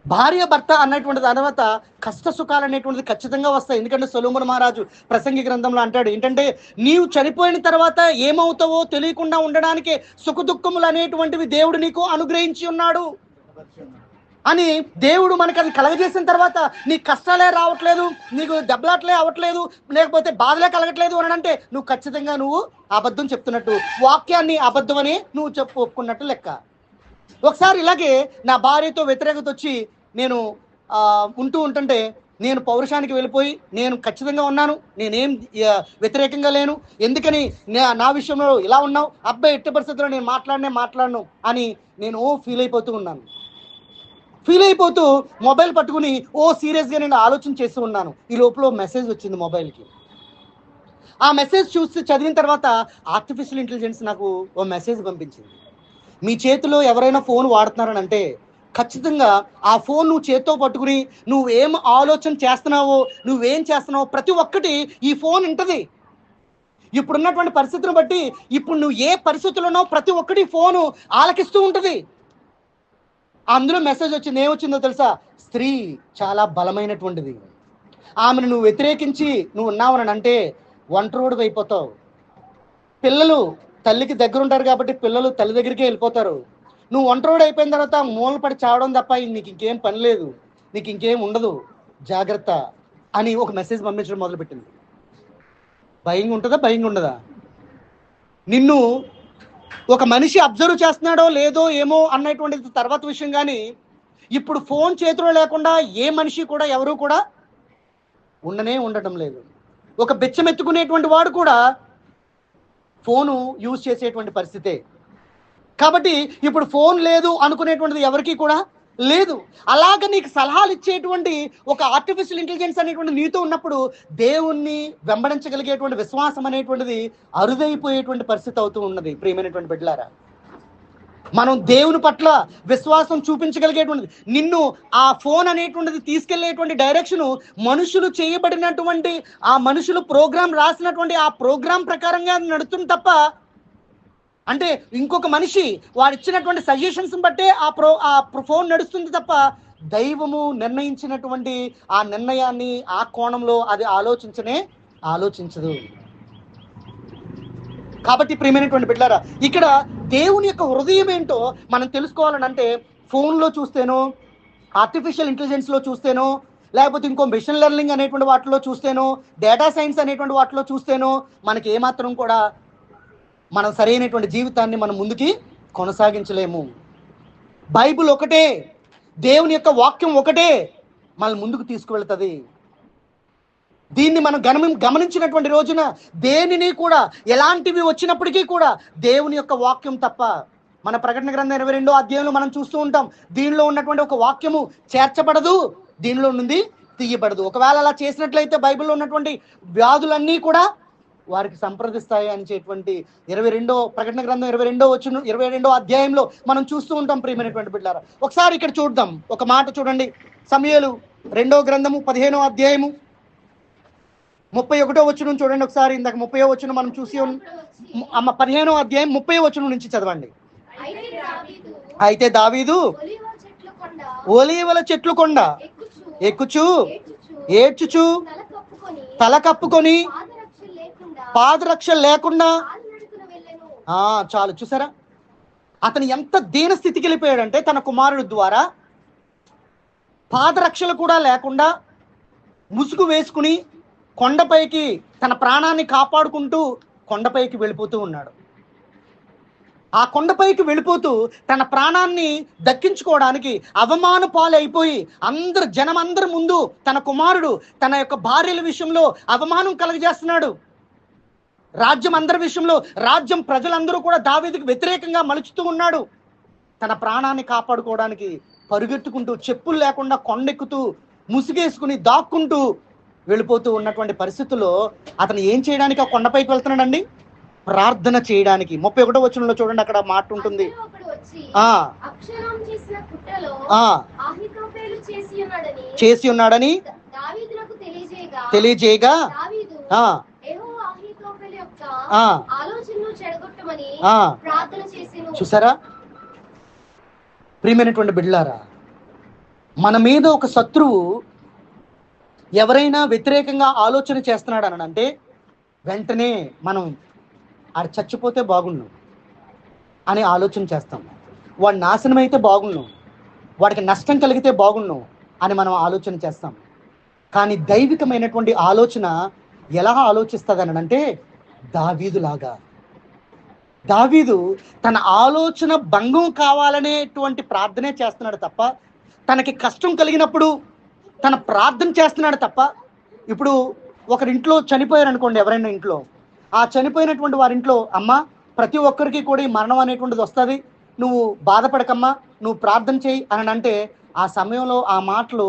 భార్య భర్త అన్నటువంటి తర్వాత కష్ట సుఖాలు అనేటువంటిది ఖచ్చితంగా వస్తాయి. ఎందుకంటే సొలొమోను మహారాజు ప్రసంగి గ్రంథంలో అంటాడు ఏంటంటే, నీవు చనిపోయిన తర్వాత ఏమవుతావో తెలియకుండా ఉండడానికి సుఖ దుఃఖములు అనేటువంటివి దేవుడు నీకు అనుగ్రహించి ఉన్నాడు అని. దేవుడు మనకి అది కలగజేసిన తర్వాత నీకు కష్టాలే రావట్లేదు, నీకు దెబ్బలాట్లే అవ్వట్లేదు, లేకపోతే బాధలే కలగట్లేదు అని అంటే నువ్వు ఖచ్చితంగా నువ్వు అబద్ధం చెప్తున్నట్టు, వాక్యాన్ని అబద్ధం అని నువ్వు ఒప్పుకున్నట్టు లెక్క. ఒకసారి ఇలాగే నా భార్యతో వ్యతిరేకత వచ్చి నేను ఉంటుంటే నేను పౌరుషానికి వెళ్ళిపోయి నేను ఖచ్చితంగా ఉన్నాను, నేనేం వ్యతిరేకంగా లేను, ఎందుకని నా విషయంలో ఇలా ఉన్నావు, అబ్బాయి ఎట్టి పరిస్థితుల్లో నేను మాట్లాడను అని నేను ఫీల్ అయిపోతూ ఉన్నాను. ఫీల్ అయిపోతూ మొబైల్ పట్టుకుని సీరియస్గా నేను ఆలోచన చేస్తూ ఉన్నాను. ఈ లోపల మెసేజ్ వచ్చింది మొబైల్కి. ఆ మెసేజ్ చూసి చదివిన తర్వాత ఆర్టిఫిషియల్ ఇంటెలిజెన్స్ నాకు ఓ మెసేజ్ పంపించింది. మీ చేతిలో ఎవరైనా ఫోన్ వాడుతున్నారని అంటే ఖచ్చితంగా ఆ ఫోన్ నువ్వు చేతితో పట్టుకుని నువ్వేం ఆలోచన చేస్తున్నావో, నువ్వేం చేస్తున్నావో ప్రతి ఒక్కటి ఈ ఫోన్ ఉంటుంది. ఇప్పుడున్నటువంటి పరిస్థితిని బట్టి ఇప్పుడు నువ్వు ఏ పరిస్థితుల్లో ఉన్నావు ప్రతి ఒక్కటి ఫోను ఆలకిస్తూ ఉంటుంది. అందులో మెసేజ్ వచ్చింది. ఏమొచ్చిందో తెలుసా? స్త్రీ చాలా బలమైనటువంటిది, ఆమెను నువ్వు వ్యతిరేకించి నువ్వు ఉన్నావని అంటే ఒంటరోడు అయిపోతావు. పిల్లలు తల్లికి దగ్గర ఉంటారు కాబట్టి పిల్లలు తల్లి దగ్గరికే వెళ్ళిపోతారు. నువ్వు ఒంటరోడు అయిపోయిన తర్వాత మూలపడి చావడం తప్ప నీకు ఇంకేం పని లేదు, నీకు ఇంకేం ఉండదు, జాగ్రత్త అని ఒక మెసేజ్ పంపించడం మొదలుపెట్టింది. భయంగా ఉంటుందా? భయంగా ఉండదా? నిన్ను ఒక మనిషి అబ్జర్వ్ చేస్తున్నాడో లేదో ఏమో అన్నటువంటిది తర్వాత విషయం. కానీ ఇప్పుడు ఫోన్ చేతిలో లేకుండా ఏ మనిషి కూడా ఎవరు కూడా ఉండటం లేదు. ఒక బెచ్చమెత్తుకునేటువంటి వాడు కూడా ఫోను యూజ్ చేసేటువంటి పరిస్థితే. కాబట్టి ఇప్పుడు ఫోన్ లేదు అనుకునేటువంటిది ఎవరికి కూడా లేదు. అలాగ నీకు సలహాలు ఇచ్చేటువంటి ఒక ఆర్టిఫిషియల్ ఇంటెలిజెన్స్ అనేటువంటి నీతో ఉన్నప్పుడు దేవుణ్ణి వెంబడించగలిగేటువంటి విశ్వాసం అనేటువంటిది అరుదైపోయేటువంటి పరిస్థితి అవుతూ ఉన్నది. ప్రియమైనటువంటి బిడ్డలారా, మనం దేవుని పట్ల విశ్వాసం చూపించగలిగేటువంటిది, నిన్ను ఆ ఫోన్ అనేటువంటిది తీసుకెళ్లేటువంటి డైరెక్షను మనుషులు చేయబడినటువంటి ఆ మనుషులు ప్రోగ్రాం రాసినటువంటి ఆ ప్రోగ్రాం ప్రకారంగా నడుస్తుంది తప్ప, అంటే ఇంకొక మనిషి వాడు ఇచ్చినటువంటి సజెషన్స్ బట్టే ఆ ఫోన్ నడుస్తుంది తప్ప దైవము నిర్ణయించినటువంటి ఆ నిర్ణయాన్ని ఆ కోణంలో అది ఆలోచించదు. కాబట్టి ప్రియమైనటువంటి బిడ్డలారా, ఇక్కడ దేవుని యొక్క హృదయం ఏంటో మనం తెలుసుకోవాలని అంటే ఫోన్లో చూస్తేనో, ఆర్టిఫిషియల్ ఇంటెలిజెన్స్లో చూస్తేనో, లేకపోతే ఇంకో మిషన్ లెర్నింగ్ అనేటువంటి వాటిలో చూస్తేనో, డేటా సైన్స్ అనేటువంటి వాటిలో చూస్తేనో మనకి ఏమాత్రం కూడా మనం సరైనటువంటి జీవితాన్ని మనం ముందుకి కొనసాగించలేము. బైబిల్ ఒకటే, దేవుని యొక్క వాక్యం ఒకటే మనల్ని ముందుకు తీసుకువెళ్తుంది. దీన్ని మనం గమనించినటువంటి రోజున దేనిని కూడా ఎలాంటివి వచ్చినప్పటికీ కూడా దేవుని యొక్క వాక్యం తప్ప, మన ప్రకటన గ్రంథం 22వ అధ్యాయంలో మనం చూస్తూ ఉంటాం, దీనిలో ఉన్నటువంటి ఒక వాక్యము చేర్చబడదు, దీనిలో నుండి తీయబడదు. ఒకవేళ అలా చేసినట్లయితే బైబిల్లో ఉన్నటువంటి వ్యాధులన్నీ కూడా వారికి సంప్రదిస్తాయి అనేటువంటి ప్రకటన గ్రంథం 22వ అధ్యాయంలో మనం చూస్తూ ఉంటాం. ప్రియమైనటువంటి బిడ్డలారా, ఒకసారి ఇక్కడ చూద్దాం, ఒక మాట చూడండి. సమూయేలు 2వ గ్రంథము 15వ అధ్యాయము 31వ వచనం చూడండి ఒకసారి. ఇందాక 30వ వచనం మనం చూసి 15వ అధ్యాయం 30వ వచనం నుంచి చదవండి. అయితే దావీదు ఒలీవల చెట్లు కొండ ఎక్కుచు ఏడ్చుచు తల కప్పుకొని పాదరక్ష లేకుండా చాలు. చూసారా అతను ఎంత దీన స్థితికి వెళ్ళిపోయాడంటే, తన కుమారుడు ద్వారా పాదరక్షలు కూడా లేకుండా ముసుగు వేసుకుని కొండపైకి తన ప్రాణాన్ని కాపాడుకుంటూ కొండపైకి వెళ్ళిపోతూ ఉన్నాడు. ఆ కొండపైకి వెళ్ళిపోతూ తన ప్రాణాన్ని దక్కించుకోవడానికి అవమాన పాలైపోయి జనమందరి ముందు తన కుమారుడు తన యొక్క భార్యల విషయంలో అవమానం కలుగజేస్తున్నాడు. రాజ్యం అందరి విషయంలో ప్రజలందరూ కూడా దావీదుకు వ్యతిరేకంగా మలుచుతూ ఉన్నాడు. తన ప్రాణాన్ని కాపాడుకోవడానికి పరుగెత్తుకుంటూ చెప్పులు లేకుండా కొండెక్కుతూ ముసుగేసుకుని దాక్కుంటూ వెళ్ళిపోతూ ఉన్నటువంటి పరిస్థితుల్లో అతను ఏం చేయడానికి ఆ కొండపైకి వెళ్తున్నాడండి? ప్రార్థన చేయడానికి. 31వ వచనంలో చూడండి, అక్కడ మాట ఉంటుంది. చేసి ఉన్నాడని తెలియజేయగా చూసారా ప్రియమైనటువంటి బిడ్డలారా, మన మీద ఒక శత్రువు ఎవరైనా వ్యతిరేకంగా ఆలోచన చేస్తున్నాడు అని అంటే వెంటనే మనం ఆడు చచ్చిపోతే బాగుండు అని ఆలోచన చేస్తాం. వాడు నాశనం అయితే బాగుండు, వాడికి నష్టం కలిగితే బాగుండు అని మనం ఆలోచన చేస్తాం. కానీ దైవికమైనటువంటి ఆలోచన ఎలా ఆలోచిస్తుంది అని అంటే దావీదులాగా. దావీదు తన ఆలోచన భంగం కావాలనేటువంటి ప్రార్థనే చేస్తున్నాడు తప్ప, తనకి కష్టం కలిగినప్పుడు తన ప్రార్థన చేస్తున్నాడు తప్ప. ఇప్పుడు ఒకరింట్లో చనిపోయారు అనుకోండి, ఎవరైనా ఇంట్లో, ఆ చనిపోయినటువంటి వారింట్లో అమ్మ ప్రతి ఒక్కరికి కూడా ఈ మరణం అనేటువంటిది వస్తుంది, నువ్వు బాధపడకమ్మా, నువ్వు ప్రార్థన చేయి అని అంటే ఆ సమయంలో ఆ మాటలు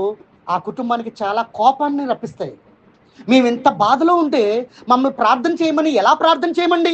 ఆ కుటుంబానికి చాలా కోపాన్ని రప్పిస్తాయి. మేము ఇంత బాధలో ఉంటే మమ్మల్ని ప్రార్థన చేయమని ఎలా ప్రార్థన చేయమండి?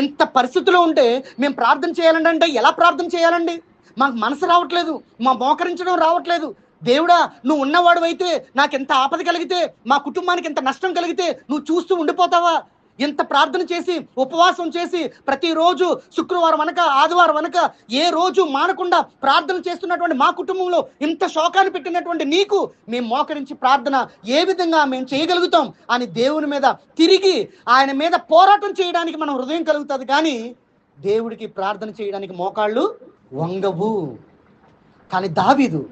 ఇంత పరిస్థితిలో ఉంటే మేము ప్రార్థన చేయాలండి అంటే ఎలా ప్రార్థన చేయాలండి? మాకు మనసు రావట్లేదు, మా మోకరించడం రావట్లేదు. దేవుడా, నువ్వు ఉన్నవాడు అయితే నాకు ఎంత ఆపద కలిగితే, మా కుటుంబానికి ఎంత నష్టం కలిగితే నువ్వు చూస్తూ ఉండిపోతావా? ఇంత ప్రార్థన చేసి ఉపవాసం చేసి ప్రతిరోజు శుక్రవారం అనక ఆదివారం అనక ఏ రోజు మానకుండా ప్రార్థన చేస్తున్నటువంటి మా కుటుంబంలో ఇంత శోకాన్ని పెట్టినటువంటి నీకు మేము మోకరించి ప్రార్థన ఏ విధంగా మేము చేయగలుగుతాం అని దేవుని మీద తిరిగి ఆయన మీద పోరాటం చేయడానికి మనం హృదయం కలుగుతుంది. కానీ దేవుడికి ప్రార్థన చేయడానికి మోకాళ్ళు వంగవు. కానీ దావీదు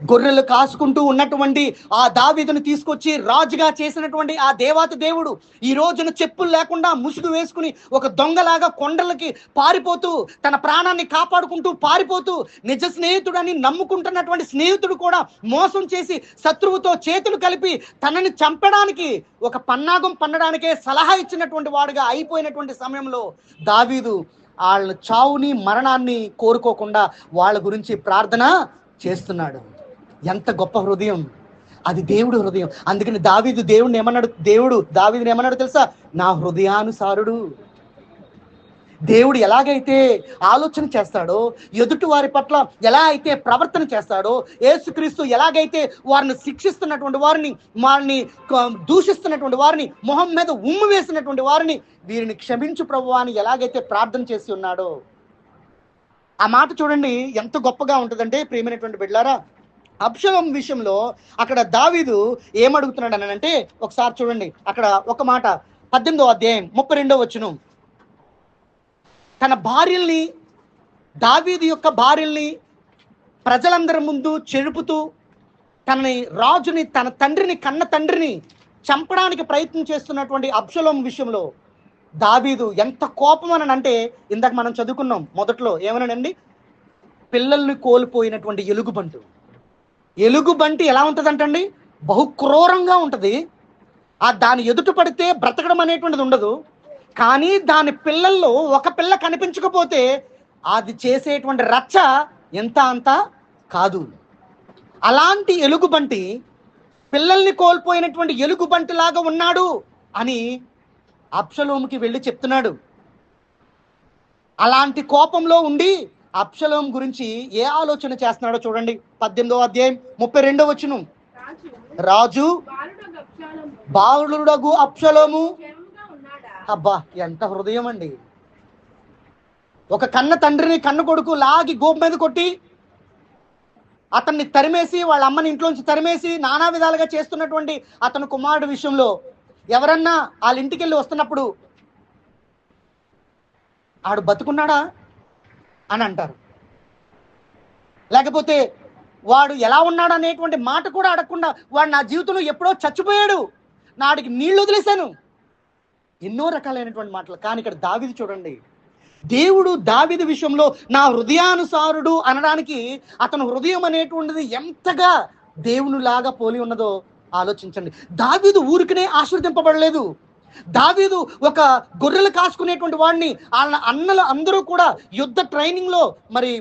గొర్రెలు కాసుకుంటూ ఉన్నటువంటి ఆ దావీదును తీసుకొచ్చి రాజుగా చేసినటువంటి ఆ దేవాతి దేవుడు ఈ రోజున చెప్పులు లేకుండా ముసుగు వేసుకుని ఒక దొంగలాగా కొండలకి పారిపోతూ తన ప్రాణాన్ని కాపాడుకుంటూ పారిపోతూ నిజ స్నేహితుడని నమ్ముకుంటున్నటువంటి స్నేహితుడు కూడా మోసం చేసి శత్రువుతో చేతులు కలిపి తనని చంపడానికి ఒక పన్నాగం పన్నడానికే సలహా ఇచ్చినటువంటి వాడుగా అయిపోయినటువంటి సమయంలో దావీదు వాళ్ళ చావుని మరణాన్ని కోరుకోకుండా వాళ్ళ గురించి ప్రార్థన చేస్తున్నాడు. ఎంత గొప్ప హృదయం అది, దేవుడు హృదయం. అందుకని దేవుడిని ఏమన్నాడు తెలుసా? నా హృదయానుసారుడు. దేవుడు ఎలాగైతే ఆలోచన చేస్తాడో, ఎదుటి వారి పట్ల ఎలా అయితే ప్రవర్తన చేస్తాడో, యేసుక్రీస్తు ఎలాగైతే వారిని శిక్షిస్తున్నటువంటి వారిని దూషిస్తున్నటువంటి వారిని, మొహం మీద ఉమ్ము వేసినటువంటి వారిని వీరిని క్షమించు ప్రభువా అని ఎలాగైతే ప్రార్థన చేసి ఉన్నాడో, ఆ మాట చూడండి ఎంత గొప్పగా ఉంటుందంటే ప్రియమైనటువంటి బిడ్డలారా. అబ్షలోము విషయంలో అక్కడ దావీదు ఏమడుగుతున్నాడు అని అంటే ఒకసారి చూడండి. అక్కడ ఒక మాట 18వ అధ్యాయం 32వ వచనం. తన భార్యల్ని, దావీదు యొక్క భార్యల్ని ప్రజలందరి ముందు చెరుపుతూ తనని రాజుని, తన తండ్రిని, కన్న తండ్రిని చంపడానికి ప్రయత్నం చేస్తున్నటువంటి అబ్షలోము విషయంలో దావీదు ఎంత కోపం అని అంటే, ఇందాక మనం చదువుకున్నాం మొదట్లో ఏమనండి, పిల్లల్ని కోల్పోయినటువంటి ఎలుగుబంటి ఎలా ఉంటుందంటండి? బహు క్రూరంగా ఉంటుంది. దాని ఎదుట పడితే బ్రతకడం అనేటువంటిది ఉండదు. కానీ దాని పిల్లల్లో ఒక పిల్ల కనిపించకపోతే అది చేసేటువంటి రచ్చ ఎంత అంత కాదు. అలాంటి ఎలుగుబంటి పిల్లల్ని కోల్పోయినటువంటి ఎలుగుబంటి లాగా ఉన్నాడు అని అబ్షలోముకి వెళ్ళి చెప్తున్నాడు. అలాంటి కోపంలో ఉండి అబ్షలోము గురించి ఏ ఆలోచన చేస్తున్నాడో చూడండి. 18వ అధ్యాయం 32వ వచనం. రాజు బాలుడగు అబ్షలోము, అబ్బా ఎంత హృదయం అండి! ఒక కన్న తండ్రిని కన్న కొడుకు లాగి గోపు మీద కొట్టి అతన్ని తరిమేసి, వాళ్ళ అమ్మని ఇంట్లోంచి తరిమేసి నానా విధాలుగా చేస్తున్నటువంటి అతని కుమారుడు విషయంలో ఎవరన్నా వాళ్ళ ఇంటికి వెళ్ళి వస్తున్నప్పుడు ఆడు బతుకున్నాడా అని అంటారు. లేకపోతే వాడు ఎలా ఉన్నాడు అనేటువంటి మాట కూడా అడగకుండా వాడు నా జీవితంలో ఎప్పుడో చచ్చిపోయాడు, నాడికి నీళ్ళు వదిలేశాను, ఎన్నో రకాలైనటువంటి మాటలు. కానీ ఇక్కడ దావీదు చూడండి, దేవుడు దావీదు విషయంలో నా హృదయానుసారుడు అనడానికి అతను హృదయం అనేటువంటిది ఎంతగా దేవునిలాగా పోలి ఉన్నదో ఆలోచించండి. దావీదు ఊరికనే ఆశీర్వదింపబడలేదు. దావీదు ఒక గొర్రెలు కాసుకునేటువంటి వాడిని, వాళ్ళ అన్నలు అందరూ కూడా యుద్ధ ట్రైనింగ్లో, మరి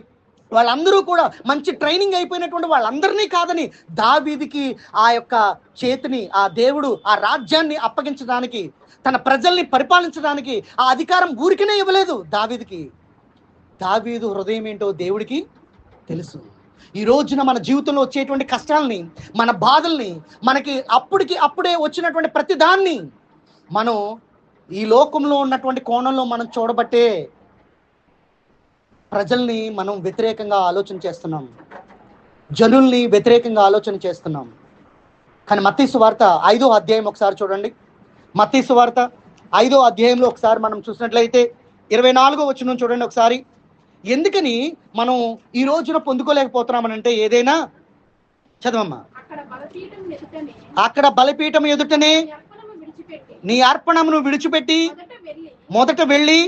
వాళ్ళందరూ కూడా మంచి ట్రైనింగ్ అయిపోయినటువంటి వాళ్ళందరినీ కాదని దావీదుకి ఆ యొక్క చేతిని ఆ దేవుడు ఆ రాజ్యాన్ని అప్పగించడానికి, తన ప్రజల్ని పరిపాలించడానికి ఆ అధికారం ఊరికనే ఇవ్వలేదు దావీదుకి. దావీదు హృదయం ఏంటో దేవుడికి తెలుసు. ఈ రోజున మన జీవితంలో వచ్చేటువంటి కష్టాలని, మన బాధల్ని, మనకి అప్పుడే వచ్చినటువంటి ప్రతి దాన్ని మనం ఈ లోకంలో ఉన్నటువంటి కోణంలో మనం చూడబట్టే ప్రజల్ని మనం వ్యతిరేకంగా ఆలోచన చేస్తున్నాం. జనుల్ని వ్యతిరేకంగా ఆలోచన చేస్తున్నాం. కానీ మత్తయి సువార్త 5వ అధ్యాయం ఒకసారి చూడండి. మత్తయి సువార్త 5వ అధ్యాయంలో ఒకసారి మనం చూసినట్లయితే 24వ వచనం చూడండి ఒకసారి. ఎందుకని మనం ఈ రోజున పొందుకోలేకపోతున్నామనంటే ఏదైనా చదవమ్మా. అక్కడ బలిపీఠం ఎదుటనే నీ అర్పణమును విడిచిపెట్టి మొదట వెళ్ళి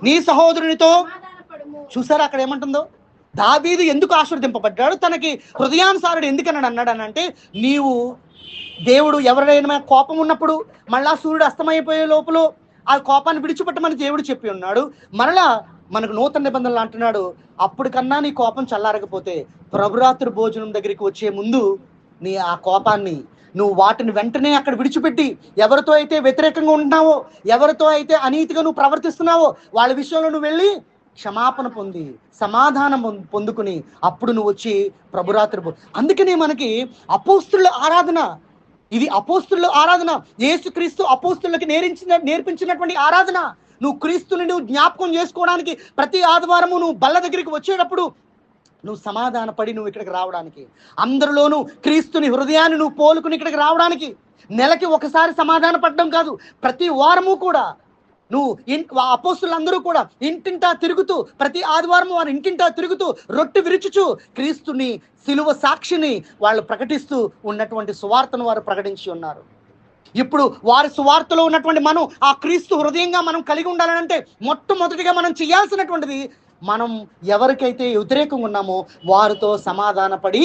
నీ సహోదరునితో. చూసారా అక్కడ ఏమంటుందో? దావీదు ఎందుకు ఆశీర్వదింపబడ్డాడు? తనకి హృదయానుసారుడు ఎందుకని అన్నాడు అని అంటే, నీవు దేవుడు ఎవరైనా కోపం ఉన్నప్పుడు మళ్ళా సూర్యుడు అస్తమైపోయే లోపల ఆ కోపాన్ని విడిచిపెట్టమని దేవుడు చెప్పి ఉన్నాడు. మరలా మనకు నూతన నిబంధనలు అంటున్నాడు, అప్పటికన్నా నీ కోపం చల్లారకపోతే ప్రభురాత్రి భోజనం దగ్గరికి వచ్చే ముందు నీ ఆ కోపాన్ని నువ్వు వాటిని వెంటనే అక్కడ విడిచిపెట్టి, ఎవరితో అయితే వ్యతిరేకంగా ఉంటున్నావో, ఎవరితో అయితే అనీతిగా నువ్వు ప్రవర్తిస్తున్నావో వాళ్ళ విషయంలో నువ్వు వెళ్ళి క్షమాపణ పొంది సమాధానం పొందుకుని అప్పుడు నువ్వు వచ్చి ప్రభురాత్రి. అందుకనే మనకి అపోస్తుల ఆరాధన, ఇది అపోస్తుల ఆరాధన. యేసుక్రీస్తు అపోస్తులకి నేర్పించినటువంటి ఆరాధన. నువ్వు క్రీస్తుని నువ్వు జ్ఞాపకం చేసుకోవడానికి ప్రతి ఆదివారము నువ్వు బల్ల దగ్గరికి వచ్చేటప్పుడు నువ్వు సమాధాన పడి నువ్వు ఇక్కడికి రావడానికి, అందరిలోనూ క్రీస్తుని హృదయాన్ని నువ్వు పోలుకుని ఇక్కడికి రావడానికి, నెలకి ఒకసారి సమాధాన పడడం కాదు, ప్రతి వారము కూడా నువ్వు అపోస్తులందరూ కూడా ఇంటింటా తిరుగుతూ, ప్రతి ఆదివారం వారు ఇంటింటా తిరుగుతూ రొట్టె విరుచుచు క్రీస్తుని సిలువ సాక్షిని వాళ్ళు ప్రకటిస్తూ ఉన్నటువంటి సువార్తను వారు ప్రకటించి ఉన్నారు. ఇప్పుడు వారి సువార్తలో ఉన్నటువంటి మనం ఆ క్రీస్తు హృదయంగా మనం కలిగి ఉండాలంటే మొట్టమొదటిగా మనం చేయాల్సినటువంటిది, మనం ఎవరికైతే వ్యతిరేకంగా ఉన్నామో వారితో సమాధాన పడి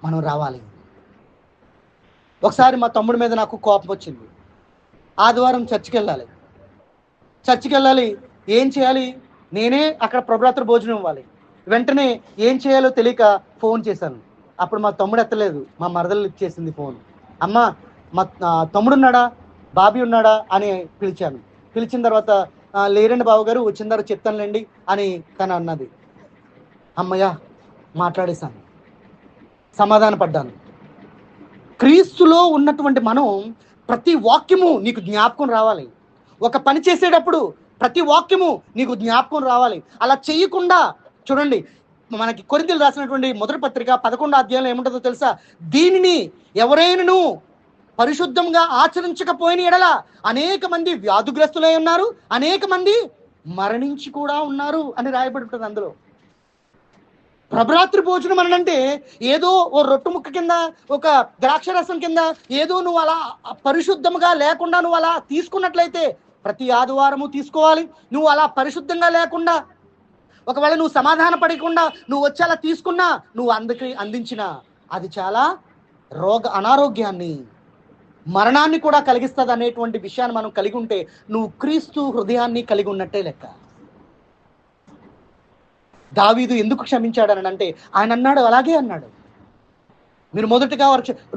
మనం రావాలి. ఒకసారి మా తమ్ముడి మీద నాకు కోపం వచ్చింది. ఆదివారం చర్చికి వెళ్ళాలి. ఏం చేయాలి? నేనే అక్కడ ప్రభురాత్రి భోజనం ఇవ్వాలి. వెంటనే ఏం చేయాలో తెలియక ఫోన్ చేశాను. అప్పుడు మా తమ్ముడు ఎత్తలేదు, మా మరదలు ఇచ్చేసింది ఫోన్. అమ్మ, మా తమ్ముడు ఉన్నాడా, బాబీ ఉన్నాడా అని పిలిచాను. పిలిచిన తర్వాత లేరండి బావగారు, వచ్చిన తర్వాత చెప్తానులేండి అని తను అన్నది. అమ్మయ్య మాట్లాడేశాను, సమాధాన పడ్డాను. క్రీస్తులో ఉన్నటువంటి మనం ప్రతి వాక్యము నీకు జ్ఞాపకం రావాలి. ఒక పని చేసేటప్పుడు ప్రతి వాక్యము నీకు జ్ఞాపకం రావాలి. అలా చేయకుండా చూడండి, మనకి కొరింథీయులకు రాసినటువంటి మొదటి పత్రిక 11వ అధ్యాయంలో ఏముంటుందో తెలుసా? దీనిని ఎవరైనాను పరిశుద్ధంగా ఆచరించకపోయిన ఎడల అనేక మంది వ్యాధిగ్రస్తులై ఉన్నారు, అనేక మంది మరణించి కూడా ఉన్నారు అని రాయబడి ఉంటుంది అందులో. ప్రభురాత్రి భోజనం అనంటే ఏదో ఓ రొట్టు ముక్క కింద, ఒక ద్రాక్షరసం కింద ఏదో నువ్వు అలా పరిశుద్ధంగా లేకుండా నువ్వు అలా తీసుకున్నట్లయితే ప్రతి ఆదివారము తీసుకోవాలి. నువ్వు అలా పరిశుద్ధంగా లేకుండా, ఒకవేళ నువ్వు సమాధాన పడకుండా నువ్వు వచ్చి అలా తీసుకున్నా, నువ్వు అందించిన అది చాలా అనారోగ్యాన్ని, మరణాన్ని కూడా కలిగిస్తుంది అనేటువంటి విషయాన్ని మనం కలిగి ఉంటే నువ్వు క్రీస్తు హృదయాన్ని కలిగి ఉన్నట్టే లెక్క. దావీదు ఎందుకు క్షమించాడని అంటే ఆయన అన్నాడు, అలాగే అన్నాడు. మీరు మొదటగా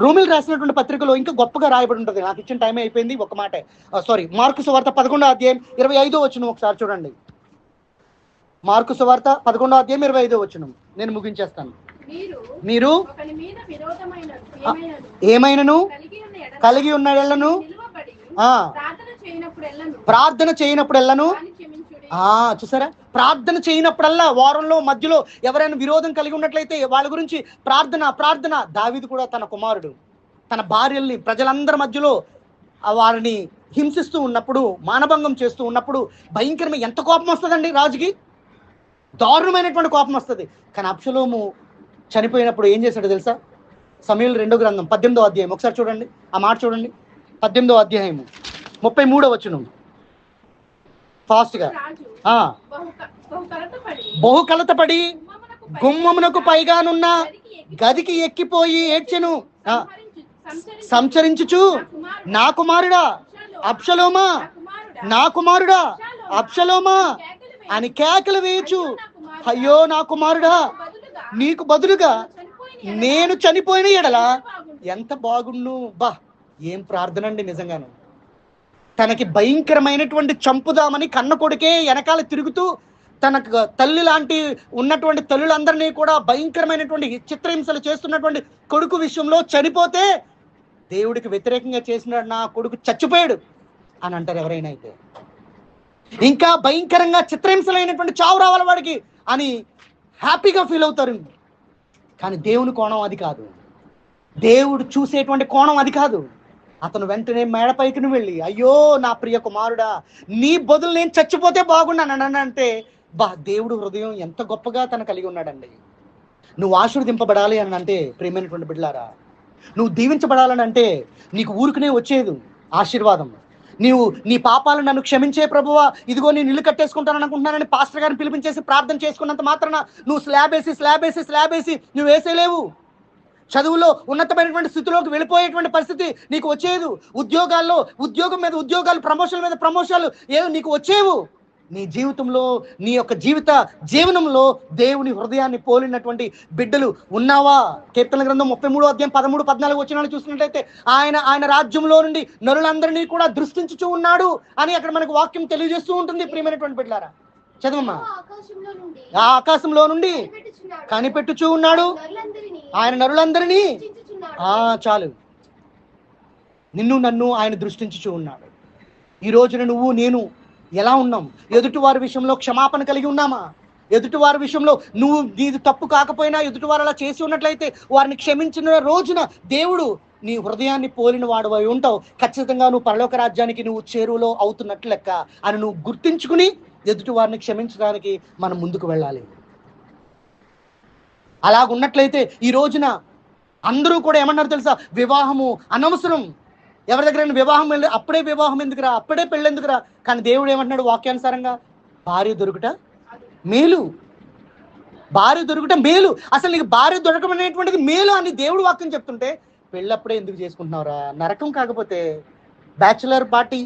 రోమిల్ రాసినటువంటి పత్రికలో ఇంకా గొప్పగా రాయబడి ఉంటుంది. నాకు ఇచ్చిన టైం అయిపోయింది, ఒక మాట. మార్కు సువార్త 11వ అధ్యాయం 25వ వచనం ఒకసారి చూడండి. మార్కు సువార్త 11వ అధ్యాయం 25వ వచనం నేను ముగించేస్తాను. మీరు ఏమైనను కలిగి ఉన్న ఎళ్ళను ప్రార్థన చేయనప్పుడెల్లను. చూసారా, ప్రార్థన చేయనప్పుడల్లా వారంలో మధ్యలో ఎవరైనా విరోధం కలిగి ఉన్నట్లయితే వాళ్ళ గురించి ప్రార్థన. దావీదు కూడా తన కుమారుడు, తన భార్యల్ని ప్రజలందరి మధ్యలో వారిని హింసిస్తూ ఉన్నప్పుడు, మానభంగం చేస్తూ ఉన్నప్పుడు భయంకరమైన ఎంత కోపం వస్తుందండి రాజుకి, దారుణమైనటువంటి కోపం వస్తుంది. కానీ అబ్షలోము చనిపోయినప్పుడు ఏం చేశాడో తెలుసా? సమూయేలు 2వ గ్రంథం 18వ అధ్యాయం ఒకసారి చూడండి, ఆ మాట చూడండి. 18వ అధ్యాయము 33వ వచనం ఫాస్ట్ గా. బహు కలతపడి గుమ్మమునకు పైగానున్న గదికి ఎక్కిపోయి ఏడ్చెను, సంచరించుచు నా కుమారుడా అబ్షలోమా, నా కుమారుడా అబ్షలోమా అని కేకలు వేయచ్చు. అయ్యో నా కుమారుడా, నీకు బదులుగా నేను చనిపోయిన ఎడల ఎంత బాగుండు. ఏం ప్రార్థన అండి నిజంగాను. తనకి భయంకరమైనటువంటి చంపుదామని కన్న కొడుకే వెనకాల తిరుగుతూ తనకు తల్లి లాంటి ఉన్నటువంటి తల్లులందరినీ కూడా భయంకరమైనటువంటి చిత్రహింసలు చేస్తున్నటువంటి కొడుకు విషయంలో చనిపోతే దేవుడికి వ్యతిరేకంగా చేసిన నా కొడుకు చచ్చిపోయాడు అని అంటారు ఎవరైనా. అయితే ఇంకా భయంకరంగా చిత్రహింసలైనటువంటి చావు రావాలి వాడికి అని హ్యాపీగా ఫీల్ అవుతారు. కానీ దేవుని కోణం అది కాదు. దేవుడు చూసేటువంటి కోణం అది కాదు. అతను వెంటనే మేడపైకి వెళ్ళి, అయ్యో నా ప్రియ కుమారుడా, నీ బదులు నేను చచ్చిపోతే బాగున్నాను అంటే, దేవుడు హృదయం ఎంత గొప్పగా తను కలిగి ఉన్నాడండి. నువ్వు ఆశీర్వదింపబడాలి అని అంటే ప్రియమైనటువంటి బిడ్డలారా, నువ్వు దీవించబడాలని అంటే నీకు ఊరికనే వచ్చేది ఆశీర్వాదం. నీవు నీ పాపాలు నన్ను క్షమించే ప్రభువా, ఇదిగో నేను ఇల్లు కట్టేసుకుంటాను అనుకుంటున్నానని పాస్టర్ గారిని పిలిపించేసి ప్రార్థన చేసుకున్నంత మాత్రాన నువ్వు స్లాబ్ వేసి నువ్వు వేసేలేవు. చదువులో ఉన్నతమైనటువంటి స్థితిలోకి వెళ్ళిపోయేటువంటి పరిస్థితి నీకు వచ్చేది. ఉద్యోగం మీద ఉద్యోగాలు, ప్రమోషన్ల మీద ప్రమోషన్లు ఏదో నీకు వచ్చేవు. నీ జీవితంలో, నీ యొక్క జీవనంలో దేవుని హృదయాన్ని పోలినటువంటి బిడ్డలు ఉన్నావా? కీర్తన గ్రంథం 33వ అధ్యాయం 13-14 వచనాలు చూసినట్లయితే ఆయన రాజ్యంలో నుండి నరులందరినీ కూడా దృష్టించుచూ ఉన్నాడు అని అక్కడ మనకు వాక్యం తెలియజేస్తూ ఉంటుంది. ప్రియమైనటువంటి బిడ్డలారా, చదవమ్మా. ఆ ఆకాశంలో నుండి కనిపెట్టుచూ ఉన్నాడు, ఆయన నరులందరినీ. చాలు, నన్ను ఆయన దృష్టించుచూ ఉన్నాడు. ఈ రోజున నువ్వు నేను ఎలా ఉన్నాం? ఎదుటి వారి విషయంలో క్షమాపణ కలిగి ఉన్నామా? ఎదుటి వారి విషయంలో నువ్వు నీది తప్పు కాకపోయినా ఎదుటి వారు అలా చేసి ఉన్నట్లయితే వారిని క్షమించిన రోజున దేవుడు నీ హృదయాన్ని పోలిన వాడు అయి ఉంటావు. ఖచ్చితంగా నువ్వు పరలోక రాజ్యానికి నువ్వు చేరువలో అవుతున్నట్లు లెక్క అని నువ్వు గుర్తించుకుని ఎదుటి వారిని క్షమించడానికి మనం ముందుకు వెళ్ళాలి. అలాగున్నట్లయితే ఈ రోజున అందరూ కూడా ఏమన్నారు తెలుసా? వివాహము అనవసరం. ఎవరి దగ్గర వివాహం వెళ్ళి అప్పుడే వివాహం ఎందుకురా, అప్పుడే పెళ్ళి ఎందుకురా? కానీ దేవుడు ఏమంటున్నాడు వాక్యానుసారంగా? భార్య దొరుకుట మేలు, భార్య దొరుకుట మేలు. అసలు నీకు భార్య దొరకడం అనేటువంటిది మేలు అని దేవుడు వాక్యం చెప్తుంటే పెళ్ళప్పుడే ఎందుకు చేసుకుంటున్నావురా? నరకం కాకపోతే బ్యాచులర్ పార్టీ.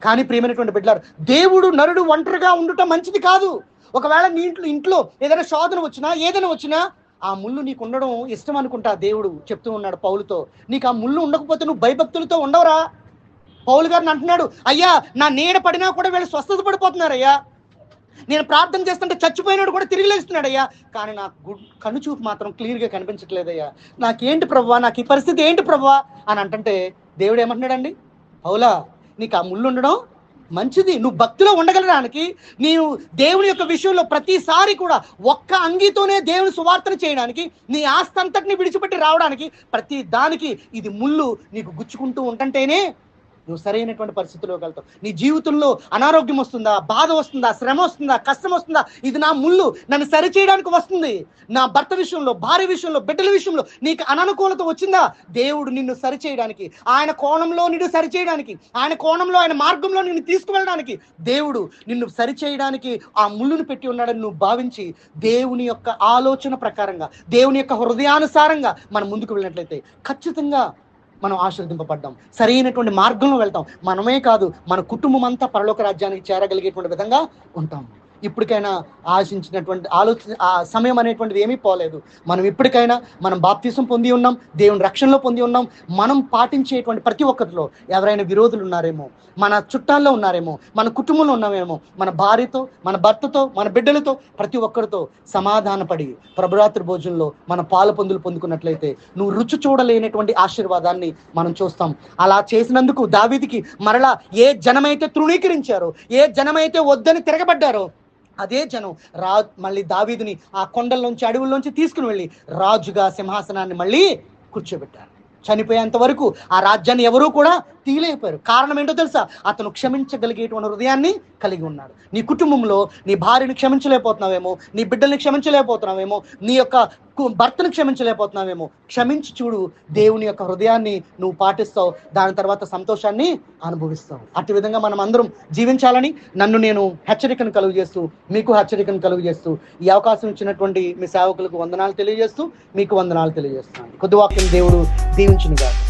కానీ ప్రియమైనటువంటి బిడ్డలారు, దేవుడు నరుడు ఒంటరిగా ఉండటం మంచిది కాదు. ఒకవేళ నీ ఇంట్లో ఏదైనా శోధన వచ్చినా ఏదైనా వచ్చినా ఆ ముళ్ళు నీకు ఉండడం ఇష్టం అనుకుంటా. దేవుడు చెప్తూ ఉన్నాడు పౌలుతో, నీకు ఆ ముళ్ళు ఉండకపోతే నువ్వు భయభక్తులతో ఉండవురా. పౌలు గారిని అంటున్నాడు, అయ్యా నా నీడ పడినా కూడా వీళ్ళు స్వస్థత పడిపోతున్నారయ్యా, నేను ప్రార్థన చేస్తుంటే చచ్చిపోయినాడు కూడా తిరిగి లేస్తున్నాడయ్యా, కానీ నాకు కనుచూపు మాత్రం క్లియర్గా కనిపించట్లేదయ్యా, నాకేంటి ప్రభువా, నాకు ఈ పరిస్థితి ఏంటి ప్రభువా అని అంటుంటే దేవుడు ఏమంటున్నాడండి? పౌలా, నీకు ఆ ముళ్ళు ఉండడం మంచిది. నువ్వు భక్తిలో ఉండగలడానికి, నీవు దేవుని యొక్క విషయంలో ప్రతిసారి కూడా ఒక్క అంగీతోనే దేవుని సువార్తన చేయడానికి, నీ ఆస్తి అంతటిని విడిచిపెట్టి రావడానికి, ప్రతి దానికి ఇది ముళ్ళు నీకు గుచ్చుకుంటూ ఉంటుంటేనే నువ్వు సరైనటువంటి పరిస్థితిలోకి వెళ్తావు. నీ జీవితంలో అనారోగ్యం వస్తుందా, బాధ వస్తుందా, శ్రమ వస్తుందా, కష్టం వస్తుందా, ఇది నా ముళ్ళు నన్ను సరిచేయడానికి వస్తుంది. నా భర్త విషయంలో, భార్య విషయంలో, బిడ్డల విషయంలో నీకు అననుకూలత వచ్చిందా, దేవుడు నిన్ను సరిచేయడానికి, ఆయన కోణంలో నిన్ను సరిచేయడానికి, ఆయన కోణంలో, ఆయన మార్గంలో నిన్ను తీసుకువెళ్ళడానికి దేవుడు నిన్ను సరిచేయడానికి ఆ ముళ్ళును పెట్టి ఉన్నాడని నువ్వు భావించి దేవుని యొక్క ఆలోచన ప్రకారంగా, దేవుని యొక్క హృదయానుసారంగా మనం ముందుకు వెళ్ళినట్లయితే ఖచ్చితంగా మనం ఆశీర్వదింపబడ్డాం, సరైనటువంటి మార్గంలో వెళ్తాం. మనమే కాదు, మన కుటుంబం అంతా పరలోక రాజ్యానికి చేరగలిగేటువంటి విధంగా ఉంటాం. ఇప్పటికైనా ఆశించినటువంటి ఆ సమయం అనేటువంటిది ఏమీ పోలేదు. మనం ఇప్పటికైనా మనం బాప్తిసం పొంది ఉన్నాం, దేవుని రక్షణలో పొంది ఉన్నాం. మనం పాటించేటువంటి ప్రతి ఒక్కరిలో ఎవరైనా విరోధులు ఉన్నారేమో, మన చుట్టాల్లో ఉన్నారేమో, మన కుటుంబంలో ఉన్నామేమో, మన భార్యతో, మన భర్తతో, మన బిడ్డలతో, ప్రతి ఒక్కరితో సమాధానపడి ప్రభురాత్రి భోజనంలో మన పాలు పొందులు పొందుకున్నట్లయితే నువ్వు రుచి చూడలేనటువంటి ఆశీర్వాదాన్ని మనం చూస్తాం. అలా చేసినందుకు దావీదుకి మరలా ఏ జనమైతే తృణీకరించారో, ఏ జనమైతే వద్దని తిరగబడ్డారో, అదే జనం మళ్ళీ దావీదుని ఆ కొండల్లోంచి, అడవుల్లోంచి తీసుకుని వెళ్ళి రాజుగా సింహాసనాన్ని మళ్ళీ కూర్చోబెట్టారు. చనిపోయేంత వరకు ఆ రాజ్యాన్ని ఎవరూ కూడా తీయలేకపోయారు. కారణం ఏంటో తెలుసా? అతను క్షమించగలిగేటువంటి హృదయాన్ని కలిగి ఉన్నాడు. నీ కుటుంబంలో నీ భార్యని క్షమించలేకపోతున్నావేమో, నీ బిడ్డల్ని క్షమించలేకపోతున్నావేమో, నీ యొక్క భర్తను క్షమించలేకపోతున్నావేమో, క్షమించి చూడు. దేవుని యొక్క హృదయాన్ని నువ్వు పాటిస్తావు, దాని తర్వాత సంతోషాన్ని అనుభవిస్తావు. అటు విధంగా మనం అందరం జీవించాలని నన్ను నేను హెచ్చరికను కలుగు చేస్తూ, మీకు హెచ్చరికను కలుగు చేస్తూ, ఈ అవకాశం ఇచ్చినటువంటి మీ సేవకులకు వందనాలు తెలియజేస్తూ, మీకు వందనాలు తెలియజేస్తున్నాను. కొద్ది వాక్యం దేవుడు దీవించునుగాక.